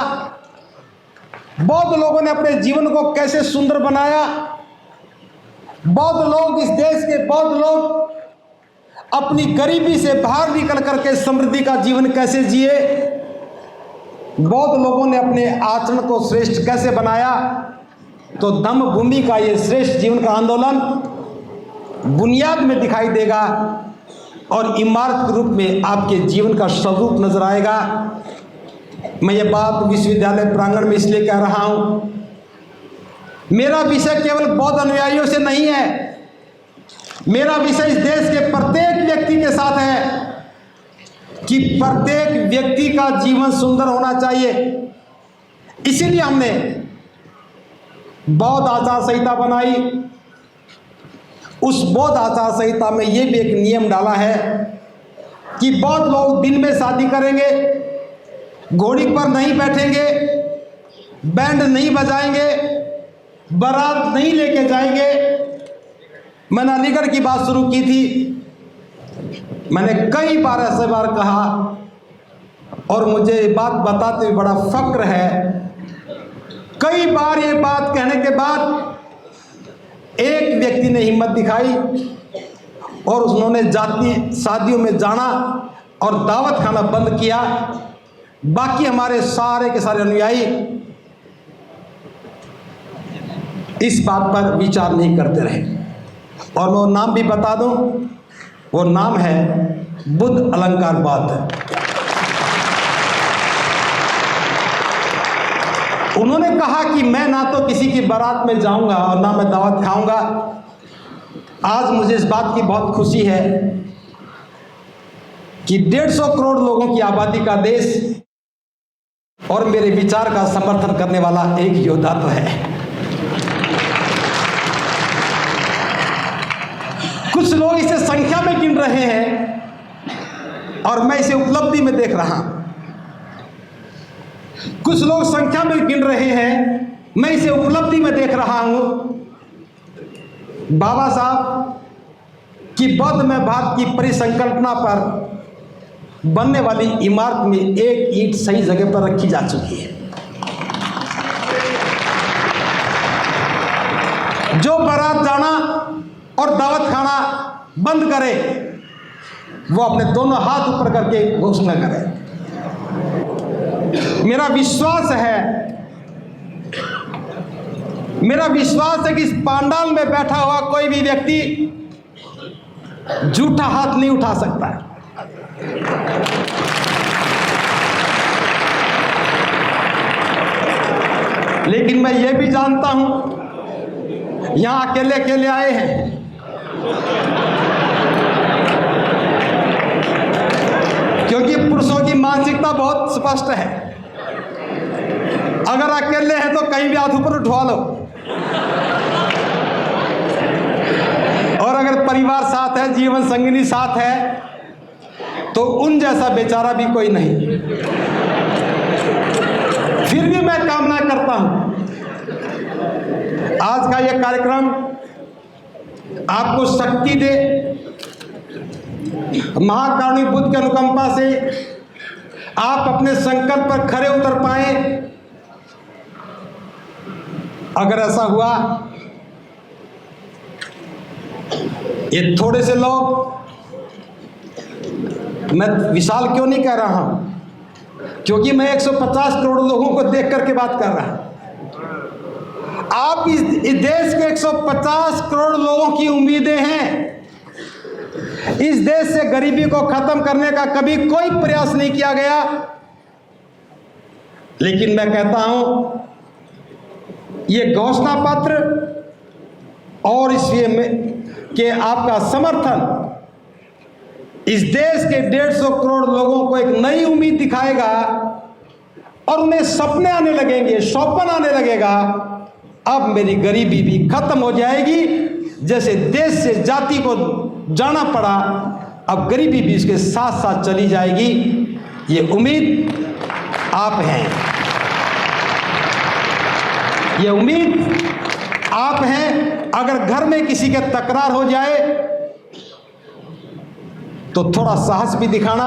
बौद्ध लोगों ने अपने जीवन को कैसे सुंदर बनाया, बौद्ध लोग, इस देश के बौद्ध लोग अपनी गरीबी से बाहर निकल करके समृद्धि का जीवन कैसे जिए, बौद्ध लोगों ने अपने आचरण को श्रेष्ठ कैसे बनाया। तो धम्म भूमि का ये श्रेष्ठ जीवन का आंदोलन बुनियाद में दिखाई देगा और इमारत के रूप में आपके जीवन का स्वरूप नजर आएगा। मैं ये बात विश्वविद्यालय प्रांगण में इसलिए कह रहा हूं, मेरा विषय केवल बौद्ध अनुयायियों से नहीं है, मेरा विषय इस देश के प्रत्येक व्यक्ति के साथ है कि प्रत्येक व्यक्ति का जीवन सुंदर होना चाहिए। इसीलिए हमने बौद्ध आचार संहिता बनाई। उस बौद्ध आचार संहिता में यह भी एक नियम डाला है कि बौद्ध लोग दिन में शादी करेंगे, घोड़ी पर नहीं बैठेंगे, बैंड नहीं बजाएंगे, बारात नहीं लेके जाएंगे। मैंने अलीगढ़ की बात शुरू की थी, मैंने कई बार ऐसे बार कहा और मुझे ये बात बताते हुए बड़ा फक्र है। कई बार ये बात कहने के बाद एक व्यक्ति ने हिम्मत दिखाई और उन्होंने जाति शादियों में जाना और दावत खाना बंद किया। बाकी हमारे सारे के सारे अनुयायी इस बात पर विचार नहीं करते रहे। और मैं वो नाम भी बता दूं, वो नाम है बुद्ध अलंकारवाद। उन्होंने कहा कि मैं ना तो किसी की बारात में जाऊंगा और ना मैं दावत खाऊंगा। आज मुझे इस बात की बहुत खुशी है कि 150 करोड़ लोगों की आबादी का देश और मेरे विचार का समर्थन करने वाला एक योद्धा तो है। कुछ लोग इसे संख्या में गिन रहे हैं और मैं इसे उपलब्धि में देख रहा हूं। कुछ लोग संख्या में गिन रहे हैं, मैं इसे उपलब्धि में देख रहा हूं। बाबा साहब की बौद्ध में भारत की परिसंकल्पना पर बनने वाली इमारत में एक ईंट सही जगह पर रखी जा चुकी है। जो बारात जाना और दावत खाना बंद करे वो अपने दोनों हाथ ऊपर करके घोषणा करे। मेरा विश्वास है कि इस पांडाल में बैठा हुआ कोई भी व्यक्ति झूठा हाथ नहीं उठा सकता है। लेकिन मैं ये भी जानता हूं, यहां अकेले अकेले आए हैं। क्योंकि पुरुषों की मानसिकता बहुत स्पष्ट है, अगर अकेले हैं तो कहीं भी हाथ ऊपर उठवा लो, और अगर परिवार साथ है, जीवन संगिनी साथ है, तो उन जैसा बेचारा भी कोई नहीं। फिर भी मैं कामना करता हूं आज का यह कार्यक्रम आपको शक्ति दे, महाकारुणिक बुद्ध की अनुकंपा से आप अपने संकल्प पर खरे उतर पाए। अगर ऐसा हुआ, ये थोड़े से लोग मैं विशाल क्यों नहीं कह रहा हूं? क्योंकि मैं 150 करोड़ लोगों को देख करके बात कर रहा हूं। आप इस देश के 150 करोड़ लोगों की उम्मीदें हैं। इस देश से गरीबी को खत्म करने का कभी कोई प्रयास नहीं किया गया, लेकिन मैं कहता हूं ये घोषणा पत्र और इसलिए कि आपका समर्थन इस देश के 150 करोड़ लोगों को एक नई उम्मीद दिखाएगा और उन्हें सपने आने लगेंगे, स्वप्न आने लगेगा। अब मेरी गरीबी भी खत्म हो जाएगी। जैसे देश से जाति को जाना पड़ा, अब गरीबी भी इसके साथ साथ चली जाएगी। ये उम्मीद आप हैं, ये उम्मीद आप हैं। अगर घर में किसी के तकरार हो जाए तो थोड़ा साहस भी दिखाना,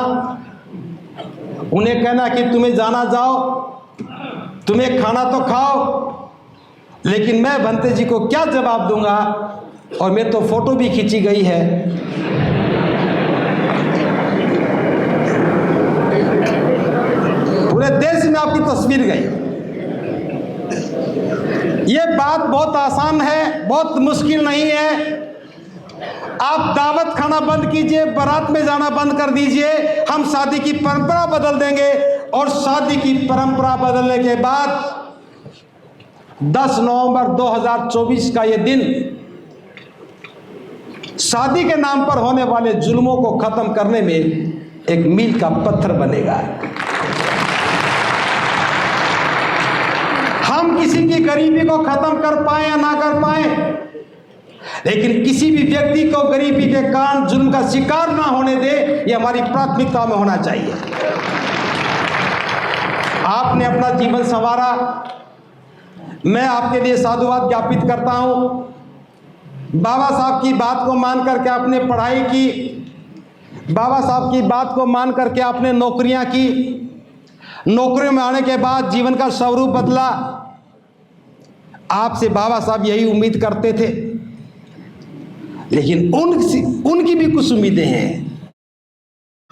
उन्हें कहना कि तुम्हें जाना जाओ, तुम्हें खाना तो खाओ, लेकिन मैं भंते जी को क्या जवाब दूंगा। और मेरी तो फोटो भी खींची गई है। पूरे देश में आपकी तस्वीर गई। ये बात बहुत आसान है, बहुत मुश्किल नहीं है। आप दावत खाना बंद कीजिए, बारात में जाना बंद कर दीजिए, हम शादी की परंपरा बदल देंगे। और शादी की परंपरा बदलने के बाद 10 नवंबर 2024 का ये दिन शादी के नाम पर होने वाले जुल्मों को खत्म करने में एक मील का पत्थर बनेगा। हम किसी की गरीबी को खत्म कर पाए या ना कर पाए, लेकिन किसी भी व्यक्ति को गरीबी के कारण जुल्म का शिकार ना होने दे, ये हमारी प्राथमिकता में होना चाहिए। आपने अपना जीवन संवारा, मैं आपके लिए साधुवाद ज्ञापित करता हूं। बाबा साहब की बात को मान करके आपने पढ़ाई की, बाबा साहब की बात को मान करके आपने नौकरियां की, नौकरियों में आने के बाद जीवन का स्वरूप बदला। आपसे बाबा साहब यही उम्मीद करते थे, लेकिन उनकी भी कुछ उम्मीदें हैं।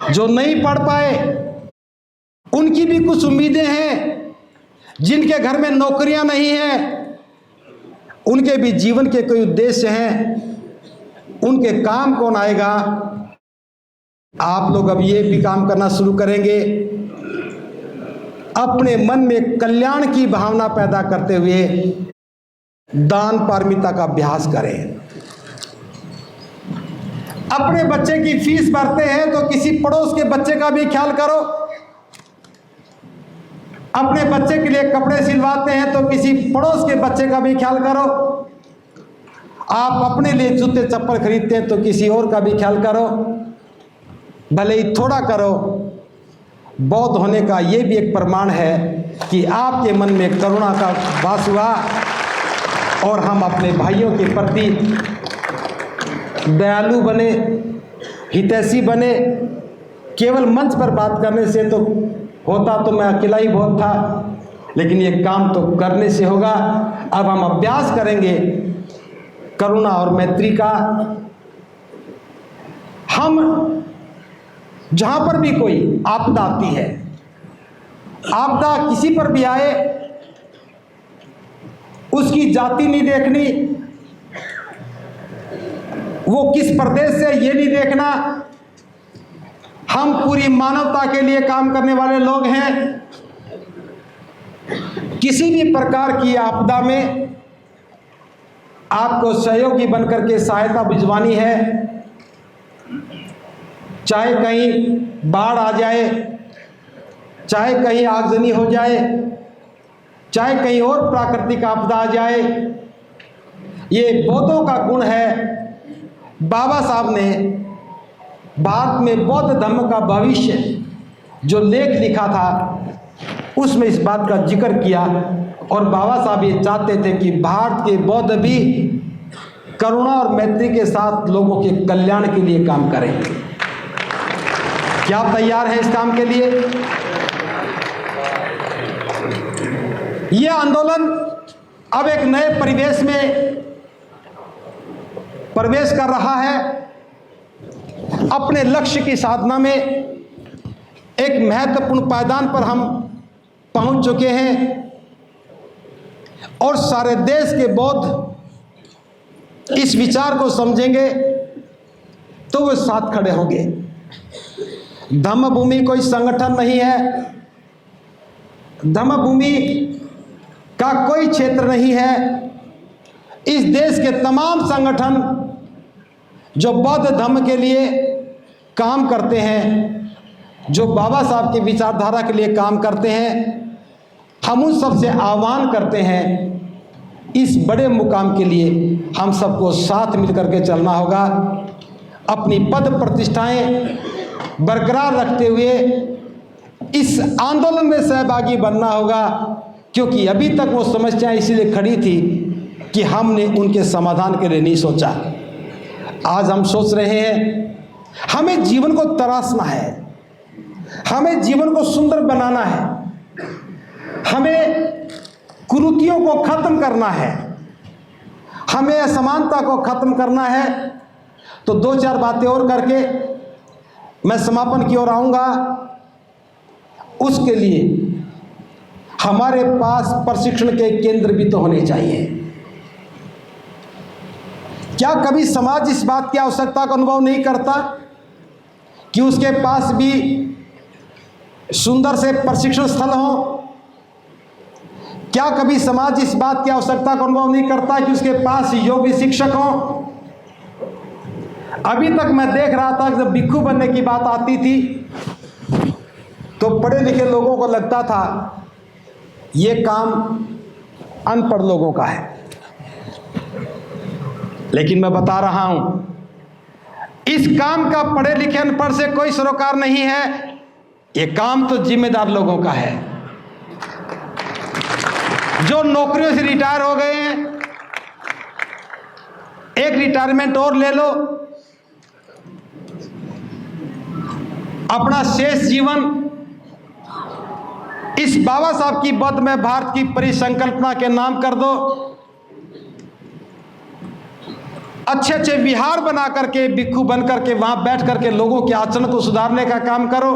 जो नहीं पढ़ पाए उनकी भी कुछ उम्मीदें हैं। जिनके घर में नौकरियां नहीं हैं उनके भी जीवन के कोई उद्देश्य हैं। उनके काम कौन आएगा? आप लोग अब ये भी काम करना शुरू करेंगे, अपने मन में कल्याण की भावना पैदा करते हुए दान पारमिता का अभ्यास करें। अपने बच्चे की फीस भरते हैं तो किसी पड़ोस के बच्चे का भी ख्याल करो। अपने बच्चे के लिए कपड़े सिलवाते हैं तो किसी पड़ोस के बच्चे का भी ख्याल करो। आप अपने लिए जूते चप्पल खरीदते हैं तो किसी और का भी ख्याल करो, भले ही थोड़ा करो। बौद्ध होने का ये भी एक प्रमाण है कि आपके मन में करुणा का वास हुआ और हम अपने भाइयों के प्रति दयालु बने, हितैषी बने। केवल मंच पर बात करने से तो होता तो मैं अकेला ही बहुत था, लेकिन ये काम तो करने से होगा। अब हम अभ्यास करेंगे करुणा और मैत्री का। हम जहां पर भी कोई आपदा आती है, आपदा किसी पर भी आए, उसकी जाति नहीं देखनी, वो किस प्रदेश से ये नहीं देखना। हम पूरी मानवता के लिए काम करने वाले लोग हैं। किसी भी प्रकार की आपदा में आपको सहयोगी बनकर के सहायता भिजवानी है। चाहे कहीं बाढ़ आ जाए, चाहे कहीं आगजनी हो जाए, चाहे कहीं और प्राकृतिक आपदा आ जाए, ये बौद्धों का गुण है। बाबा साहब ने भारत में बौद्ध धर्म का भविष्य जो लेख लिखा था उसमें इस बात का जिक्र किया। और बाबा साहब ये चाहते थे कि भारत के बौद्ध भी करुणा और मैत्री के साथ लोगों के कल्याण के लिए काम करें। क्या आप तैयार हैं इस काम के लिए? यह आंदोलन अब एक नए परिवेश में प्रवेश कर रहा है। अपने लक्ष्य की साधना में एक महत्वपूर्ण पायदान पर हम पहुंच चुके हैं और सारे देश के बौद्ध इस विचार को समझेंगे तो वो साथ खड़े होंगे। धम्मभूमि कोई संगठन नहीं है, धम्मभूमि का कोई क्षेत्र नहीं है। इस देश के तमाम संगठन जो बौद्ध धर्म के लिए काम करते हैं, जो बाबा साहब की विचारधारा के लिए काम करते हैं, हम उन सब से आह्वान करते हैं इस बड़े मुकाम के लिए हम सबको साथ मिलकर के चलना होगा। अपनी पद प्रतिष्ठाएं बरकरार रखते हुए इस आंदोलन में सहभागी बनना होगा, क्योंकि अभी तक वो समस्याएं इसीलिए खड़ी थी कि हमने उनके समाधान के लिए नहीं सोचा। आज हम सोच रहे हैं, हमें जीवन को तराशना है, हमें जीवन को सुंदर बनाना है, हमें कुरीतियों को खत्म करना है, हमें असमानता को खत्म करना है। तो दो चार बातें और करके मैं समापन की ओर आऊंगा। उसके लिए हमारे पास प्रशिक्षण के केंद्र भी तो होने चाहिए। क्या कभी समाज इस बात की आवश्यकता का अनुभव नहीं करता कि उसके पास भी सुंदर से प्रशिक्षण स्थल हो? क्या कभी समाज इस बात की आवश्यकता का अनुभव नहीं करता कि उसके पास योग्य शिक्षक हो? अभी तक मैं देख रहा था कि जब भिक्षु बनने की बात आती थी तो पढ़े लिखे लोगों को लगता था ये काम अनपढ़ लोगों का है। लेकिन मैं बता रहा हूं, इस काम का पढ़े लिखे अनपढ़ से कोई सरोकार नहीं है। ये काम तो जिम्मेदार लोगों का है, जो नौकरियों से रिटायर हो गए हैं। एक रिटायरमेंट और ले लो, अपना शेष जीवन इस बाबा साहब की बद में भारत की परिसंकल्पना के नाम कर दो। अच्छे अच्छे विहार बना करके, भिक्षु बन करके वहां बैठ करके लोगों के आचरण को सुधारने का काम करो।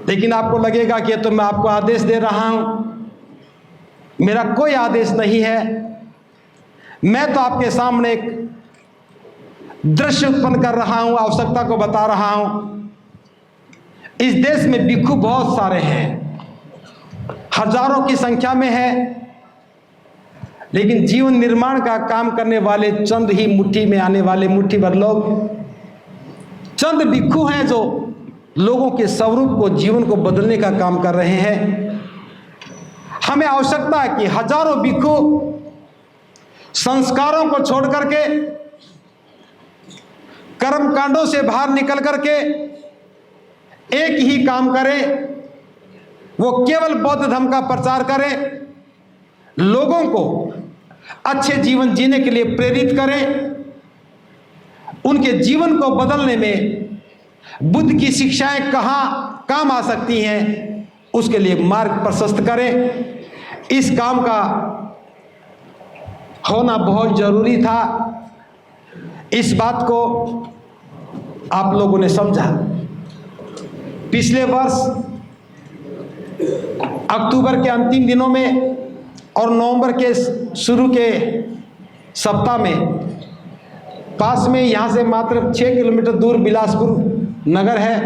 लेकिन आपको लगेगा कि तो मैं आपको आदेश दे रहा हूं। मेरा कोई आदेश नहीं है, मैं तो आपके सामने एक दृश्य उत्पन्न कर रहा हूं, आवश्यकता को बता रहा हूं। इस देश में भिक्षु बहुत सारे हैं, हजारों की संख्या में है, लेकिन जीवन निर्माण का काम करने वाले चंद ही, मुट्ठी में आने वाले मुट्ठी भर लोग, चंद भिक्षु हैं जो लोगों के स्वरूप को, जीवन को बदलने का काम कर रहे हैं। हमें आवश्यकता है कि हजारों भिक्षु संस्कारों को छोड़ करके, कर्मकांडों से बाहर निकल करके एक ही काम करें, वो केवल बौद्ध धर्म का प्रचार करें, लोगों को अच्छे जीवन जीने के लिए प्रेरित करें, उनके जीवन को बदलने में बुद्ध की शिक्षाएं कहां काम आ सकती हैं, उसके लिए मार्ग प्रशस्त करें। इस काम का होना बहुत जरूरी था। इस बात को आप लोगों ने समझा। पिछले वर्ष अक्टूबर के अंतिम दिनों में और नवंबर के शुरू के सप्ताह में पास में, यहाँ से मात्र 6 किलोमीटर दूर बिलासपुर नगर है,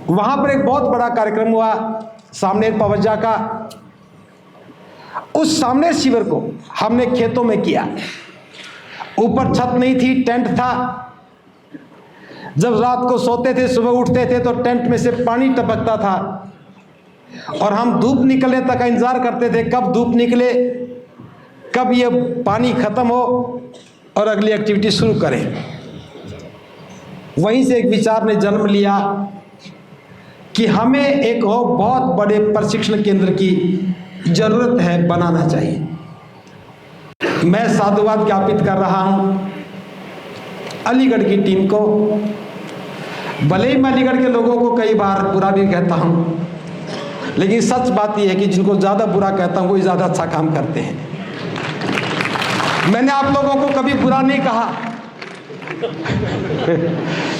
वहाँ पर एक बहुत बड़ा कार्यक्रम हुआ सामने पवज्जा का। उस सामने शिविर को हमने खेतों में किया। ऊपर छत नहीं थी, टेंट था। जब रात को सोते थे, सुबह उठते थे तो टेंट में से पानी टपकता था और हम धूप निकलने तक इंतजार करते थे, कब धूप निकले, कब ये पानी खत्म हो और अगली एक्टिविटी शुरू करें। वहीं से एक विचार ने जन्म लिया कि हमें एक बहुत बड़े प्रशिक्षण केंद्र की जरूरत है, बनाना चाहिए। मैं साधुवाद ज्ञापित कर रहा हूं अलीगढ़ की टीम को। भले ही मैं अलीगढ़ के लोगों को कई बार बुरा भी कहता हूं, लेकिन सच बात यह है कि जिनको ज़्यादा बुरा कहता हूं वही ज़्यादा अच्छा काम करते हैं। मैंने आप लोगों को कभी बुरा नहीं कहा,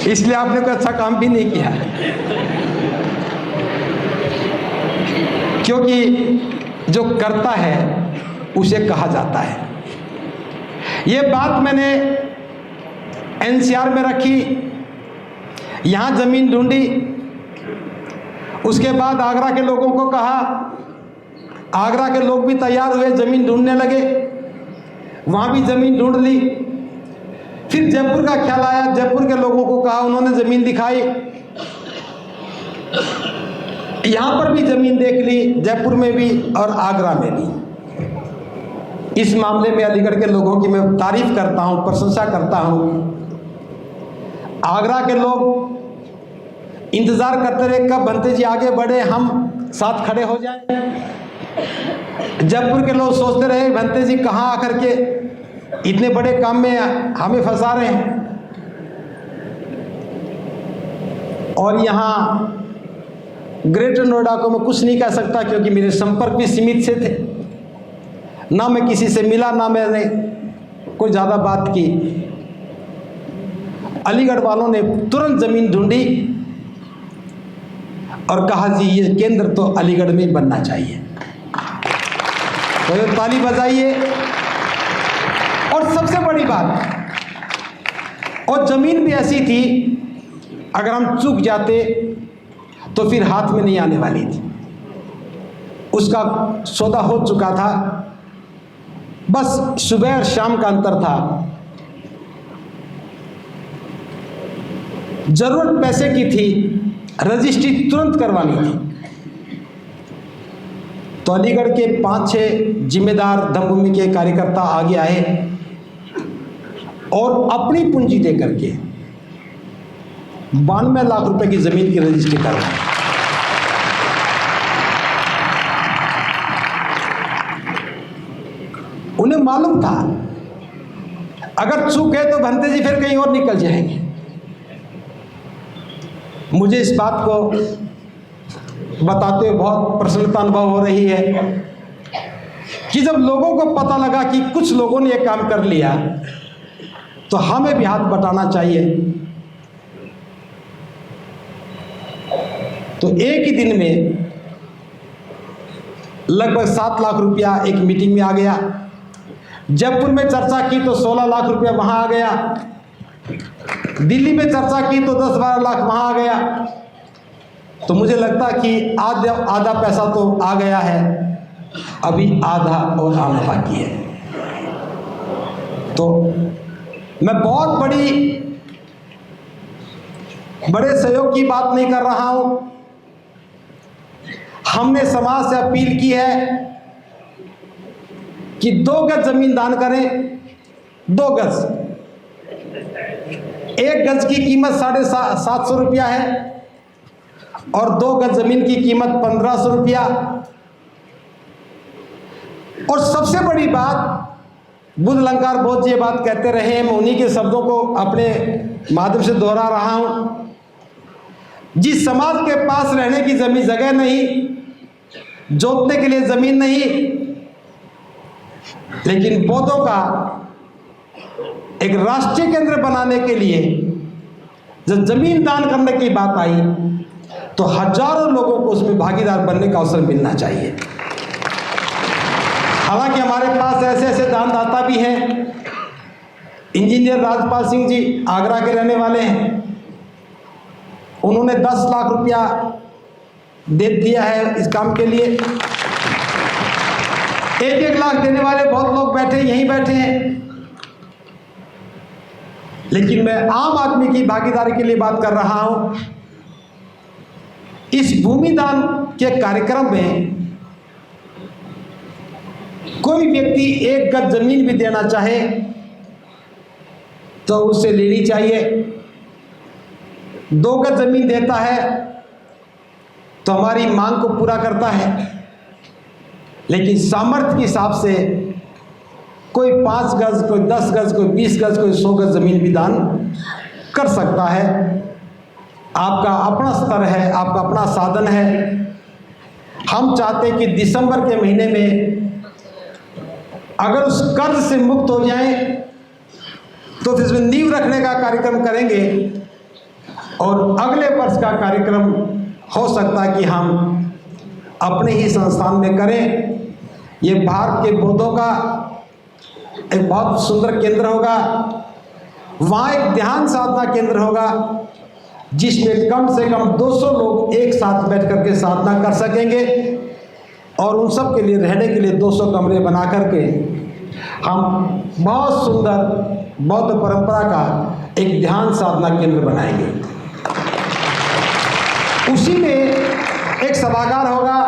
इसलिए आपने कोई अच्छा काम भी नहीं किया, क्योंकि जो करता है उसे कहा जाता है। ये बात मैंने एनसीआर में रखी, यहाँ ज़मीन ढूंढी, उसके बाद आगरा के लोगों को कहा, आगरा के लोग भी तैयार हुए, ज़मीन ढूंढने लगे, वहाँ भी ज़मीन ढूंढ ली। फिर जयपुर का ख्याल आया, जयपुर के लोगों को कहा, उन्होंने ज़मीन दिखाई, यहाँ पर भी ज़मीन देख ली, जयपुर में भी और आगरा में भी। इस मामले में अलीगढ़ के लोगों की मैं तारीफ करता हूँ, प्रशंसा करता हूँ। आगरा के लोग इंतज़ार करते रहे कब भंते जी आगे बढ़े, हम साथ खड़े हो जाएं। जयपुर के लोग सोचते रहे भंते जी कहाँ आकर के इतने बड़े काम में हमें फंसा रहे हैं। और यहाँ ग्रेटर नोएडा को मैं कुछ नहीं कह सकता, क्योंकि मेरे संपर्क भी सीमित से थे, ना मैं किसी से मिला, ना मैंने कोई ज़्यादा बात की। अलीगढ़ वालों ने तुरंत ज़मीन ढूंढी और कहा जी ये केंद्र तो अलीगढ़ में बनना चाहिए, तो ताली बजाइए। और सबसे बड़ी बात, और ज़मीन भी ऐसी थी अगर हम चूक जाते तो फिर हाथ में नहीं आने वाली थी, उसका सौदा हो चुका था, बस सुबह और शाम का अंतर था। जरूरत पैसे की थी, रजिस्ट्री तुरंत करवानी थी। तो अलीगढ़ के 5-6 जिम्मेदार धम्मभूमि के कार्यकर्ता आगे आए और अपनी पूंजी दे करके 92 लाख रुपए की जमीन की रजिस्ट्री करवाई। उन्हें मालूम था अगर चूक गए तो भंते जी फिर कहीं और निकल जाएंगे। मुझे इस बात को बताते हुए बहुत प्रसन्नता अनुभव हो रही है कि जब लोगों को पता लगा कि कुछ लोगों ने ये काम कर लिया तो हमें भी हाथ बटाना चाहिए। तो एक ही दिन में लगभग 7 लाख रुपया एक मीटिंग में आ गया। जयपुर में चर्चा की तो 16 लाख रुपया वहां आ गया, दिल्ली में चर्चा की तो 10-12 लाख वहां आ गया। तो मुझे लगता कि आधा पैसा तो आ गया है, अभी आधा और आना बाकी है। तो मैं बहुत बड़े सहयोग की बात नहीं कर रहा हूं। हमने समाज से अपील की है कि 2 गज जमीन दान करें। 2 गज, 1 गज की कीमत 750 रुपया है और 2 गज जमीन की कीमत 1500 रुपया। और सबसे बड़ी बात, बुद्ध अलंकार बोध जी ये बात कहते रहे हैं, मैं उन्हीं के शब्दों को अपने माध्यम से दोहरा रहा हूं। जिस समाज के पास रहने की जमीन जगह नहीं, जोतने के लिए जमीन नहीं, लेकिन पौधों का एक राष्ट्रीय केंद्र बनाने के लिए जब जमीन दान करने की बात आई तो हजारों लोगों को उसमें भागीदार बनने का अवसर मिलना चाहिए। हालांकि हमारे पास ऐसे ऐसे दानदाता भी हैं। इंजीनियर राजपाल सिंह जी आगरा के रहने वाले हैं, उन्होंने 10 लाख रुपया दे दिया है इस काम के लिए। 1-1 लाख देने वाले बहुत लोग बैठे, यहीं बैठे हैं। लेकिन मैं आम आदमी की भागीदारी के लिए बात कर रहा हूं। इस भूमि दान के कार्यक्रम में कोई व्यक्ति 1 गज जमीन भी देना चाहे तो उससे लेनी चाहिए। 2 गज जमीन देता है तो हमारी मांग को पूरा करता है, लेकिन सामर्थ्य के हिसाब से कोई 5 गज, कोई 10 गज, कोई 20 गज, कोई 100 गज जमीन भी दान कर सकता है। आपका अपना स्तर है, आपका अपना साधन है। हम चाहते हैं कि दिसंबर के महीने में अगर उस कर्ज से मुक्त हो जाएं तो फिर इसमें नींव रखने का कार्यक्रम करेंगे और अगले वर्ष का कार्यक्रम हो सकता है कि हम अपने ही संस्थान में करें। ये भारत के बौद्धों का एक बहुत सुंदर केंद्र होगा। वहाँ एक ध्यान साधना केंद्र होगा जिसमें कम से कम 200 लोग एक साथ बैठ करके साधना कर सकेंगे और उन सब के लिए रहने के लिए 200 कमरे बना करके हम बहुत सुंदर बौद्ध परंपरा का एक ध्यान साधना केंद्र बनाएंगे। उसी में एक सभागार होगा,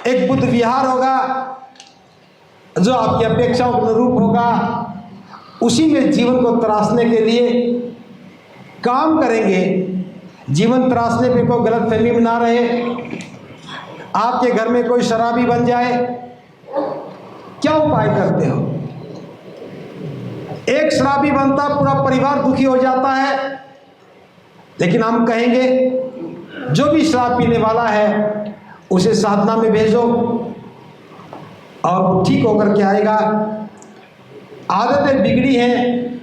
एक बुद्ध विहार होगा जो आपकी अपेक्षाओं के अनुरूप होगा। उसी में जीवन को तराशने के लिए काम करेंगे। जीवन तराशने पे कोई गलतफहमी में ना रहे। आपके घर में कोई शराबी बन जाए, क्या उपाय करते हो? एक शराबी बनता पूरा परिवार दुखी हो जाता है। लेकिन हम कहेंगे जो भी शराब पीने वाला है उसे साधना में भेजो और वो ठीक होकर के आएगा। आदतें बिगड़ी हैं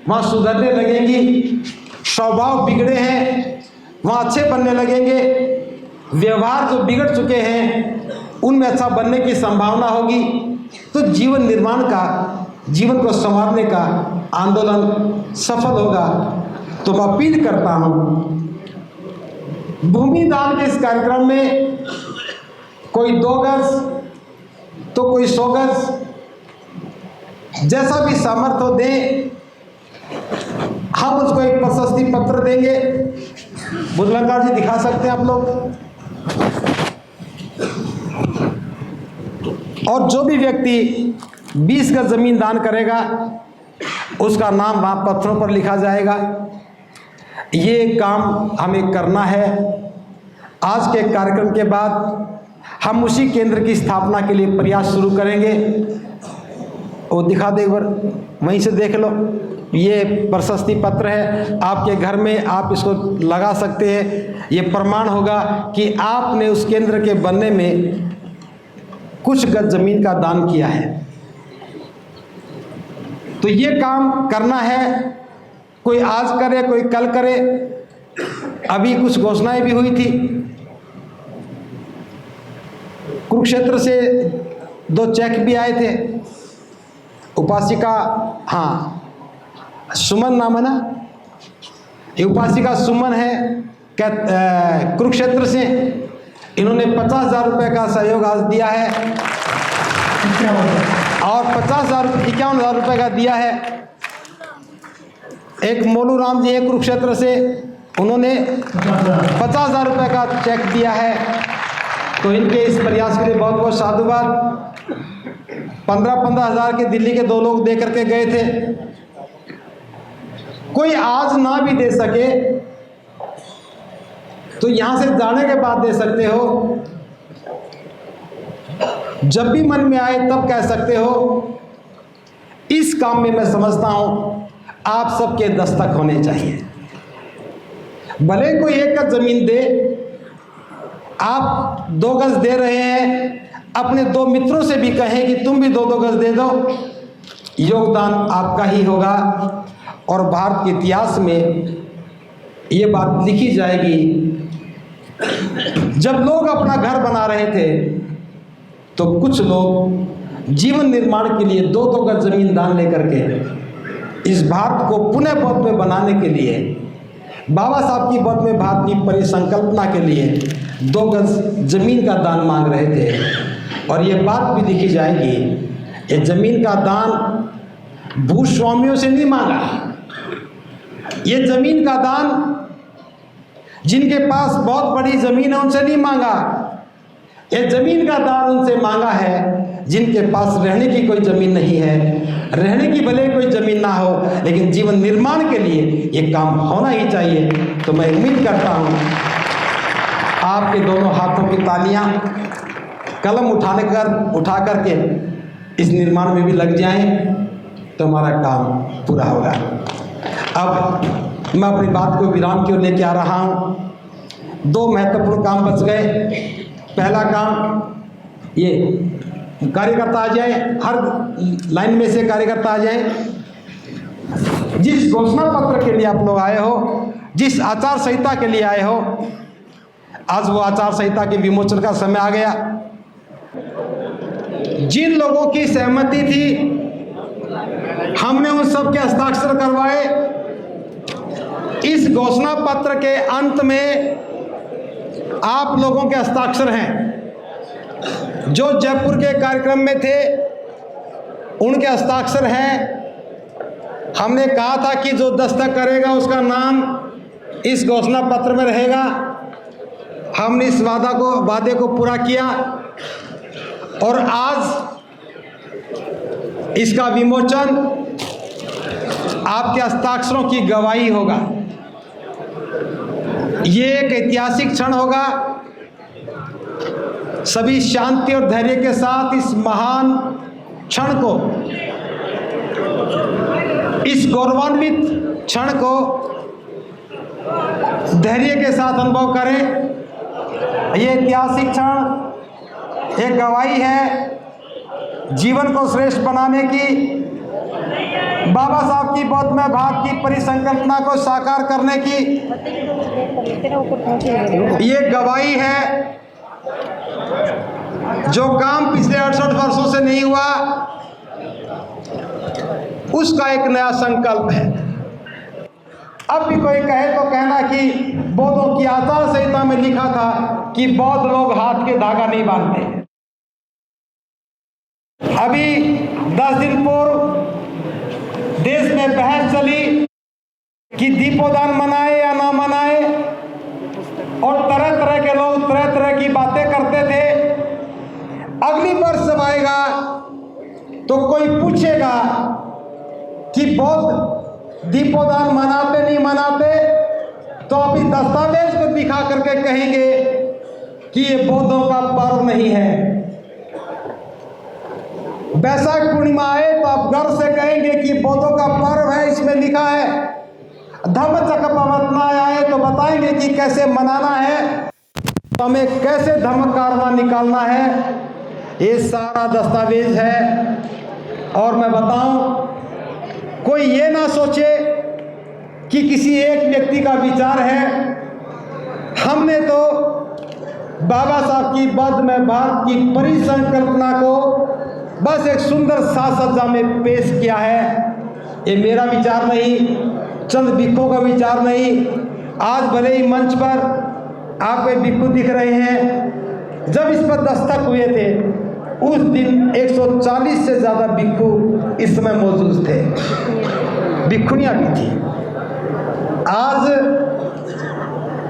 वहाँ सुधरने लगेंगी, स्वभाव बिगड़े हैं वहाँ अच्छे बनने लगेंगे, व्यवहार जो बिगड़ चुके हैं उनमें अच्छा बनने की संभावना होगी। तो जीवन निर्माण का, जीवन को संवारने का आंदोलन सफल होगा। तो मैं अपील करता हूँ भूमि दान के इस कार्यक्रम में कोई 2 गज तो कोई 100 गज, जैसा भी सामर्थ्य हो दें। हम उसको एक प्रशस्ति पत्र देंगे। बुद्धलंकार जी दिखा सकते हैं आप लोग। और जो भी व्यक्ति 20 गज जमीन दान करेगा उसका नाम वहाँ पत्थरों पर लिखा जाएगा। ये काम हमें करना है। आज के कार्यक्रम के बाद हम उसी केंद्र की स्थापना के लिए प्रयास शुरू करेंगे। वो दिखा दे, एक बार वहीं से देख लो। ये प्रशस्ति पत्र है, आपके घर में आप इसको लगा सकते हैं। ये प्रमाण होगा कि आपने उस केंद्र के बनने में कुछ गज जमीन का दान किया है। तो ये काम करना है। कोई आज करे, कोई कल करे। अभी कुछ घोषणाएं भी हुई थी। कुरुक्षेत्र से 2 चेक भी आए थे। उपासिका, हाँ सुमन नाम है ना, ये उपासिका सुमन है कुरुक्षेत्र से। इन्होंने 50,000 रुपये का सहयोग आज दिया है और 51,000 रुपये का दिया है। एक मोलू राम जी है कुरुक्षेत्र से, उन्होंने 50,000 रुपये का चेक दिया है। तो इनके इस प्रयास के लिए बहुत बहुत साधुवाद। 15,000 के दिल्ली के 2 लोग दे करके गए थे। कोई आज ना भी दे सके तो यहाँ से जाने के बाद दे सकते हो। जब भी मन में आए तब कह सकते हो। इस काम में मैं समझता हूँ आप सबके दस्तक होने चाहिए। भले कोई 1 गज जमीन दे, आप 2 गज दे रहे हैं, अपने 2 मित्रों से भी कहें कि तुम भी 2-2 गज दे दो। योगदान आपका ही होगा और भारत के इतिहास में ये बात लिखी जाएगी। जब लोग अपना घर बना रहे थे तो कुछ लोग जीवन निर्माण के लिए 2-2 गज जमीन दान लेकर के इस भारत को पुनः बौद्ध में बनाने के लिए, बाबा साहब की बौद्ध में भारत की परिसंकल्पना के लिए 2 गज जमीन का दान मांग रहे थे। और ये बात भी लिखी जाएगी, ये जमीन का दान भूस्वामियों से नहीं मांगा। ये जमीन का दान जिनके पास बहुत बड़ी जमीन है उनसे नहीं मांगा। ये जमीन का दान उनसे मांगा है जिनके पास रहने की कोई जमीन नहीं है। रहने की भले कोई जमीन ना हो, लेकिन जीवन निर्माण के लिए ये काम होना ही चाहिए। तो मैं उम्मीद करता हूँ आपके दोनों हाथों की तालियां कलम उठा करके इस निर्माण में भी लग जाएं तो हमारा काम पूरा होगा। अब मैं अपनी बात को विराम की ओर लेके आ रहा हूँ। 2 महत्वपूर्ण काम बच गए। पहला काम, ये कार्यकर्ता आ जाए, हर लाइन में से कार्यकर्ता आ जाए। जिस जिस घोषणा पत्र के लिए आप लोग आए हो, जिस आचार संहिता के लिए आए हो, आज वो आचार संहिता के विमोचन का समय आ गया। जिन लोगों की सहमति थी हमने उन सब के हस्ताक्षर करवाए। इस घोषणा पत्र के अंत में आप लोगों के हस्ताक्षर हैं। जो जयपुर के कार्यक्रम में थे उनके हस्ताक्षर हैं। हमने कहा था कि जो दस्तखत करेगा उसका नाम इस घोषणा पत्र में रहेगा। हमने इस वादे को पूरा किया और आज इसका विमोचन आपके हस्ताक्षरों की गवाही होगा। ये एक ऐतिहासिक क्षण होगा। सभी शांति और धैर्य के साथ इस महान क्षण को, इस गौरवान्वित क्षण को धैर्य के साथ अनुभव करें। ये ऐतिहासिक क्षण एक गवाही है जीवन को श्रेष्ठ बनाने की, बाबा साहब की बौद्धमय भारत की परिसंकल्पना को साकार करने की। ये गवाही है जो काम पिछले 68 वर्षों से नहीं हुआ, उसका एक नया संकल्प है। अब भी कोई कहे तो कहना कि बौद्धों की आचार संहिता में लिखा था कि बौद्ध लोग हाथ के धागा नहीं बांधते। अभी 10 दिन पूर्व देश में बहस चली कि दीपोदान मनाए या ना मनाए, और तरह तरह के लोग तरह तरह की बातें करते थे। अगली वर्ष जब आएगा तो कोई पूछेगा कि बौद्ध दीपोदान मनाते नहीं मनाते, तो अभी दस्तावेज को दिखा करके कहेंगे कि ये बौद्धों का पर्व नहीं है। वैशाख पूर्णिमा आए तो आप गर्व से कहेंगे कि बौद्धों का पर्व है, इसमें लिखा है। धम्मचक्र प्रवर्तन आए तो बताएंगे कि कैसे मनाना है, तो हमें कैसे धर्म कारवां निकालना है। ये सारा दस्तावेज है। और मैं बताऊं, कोई ये ना सोचे कि किसी एक व्यक्ति का विचार है। हमने तो बाबा साहब की बौद्धमय भारत की परिसंकल्पना को बस एक सुंदर साज सज्जा में पेश किया है। ये मेरा विचार नहीं, चंद भिक्खुओं का विचार नहीं। आज भले ही मंच पर आपको भिक्खु दिख रहे हैं, जब इस पर दस्तखत हुए थे उस दिन 140 से ज़्यादा भिक्खु इस समय मौजूद थे, भिक्खुनियाँ भी थी। आज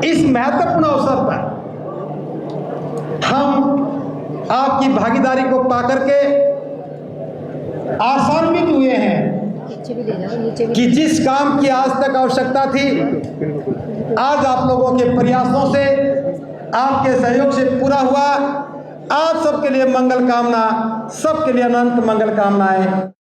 इस महत्वपूर्ण अवसर पर हम आपकी भागीदारी को पाकर के आशान्वित हुए हैं कि जिस काम की आज तक आवश्यकता थी, आज आप लोगों के प्रयासों से, आपके सहयोग से पूरा हुआ। आप सबके लिए मंगल कामना, सबके लिए अनंत मंगल कामनाएं।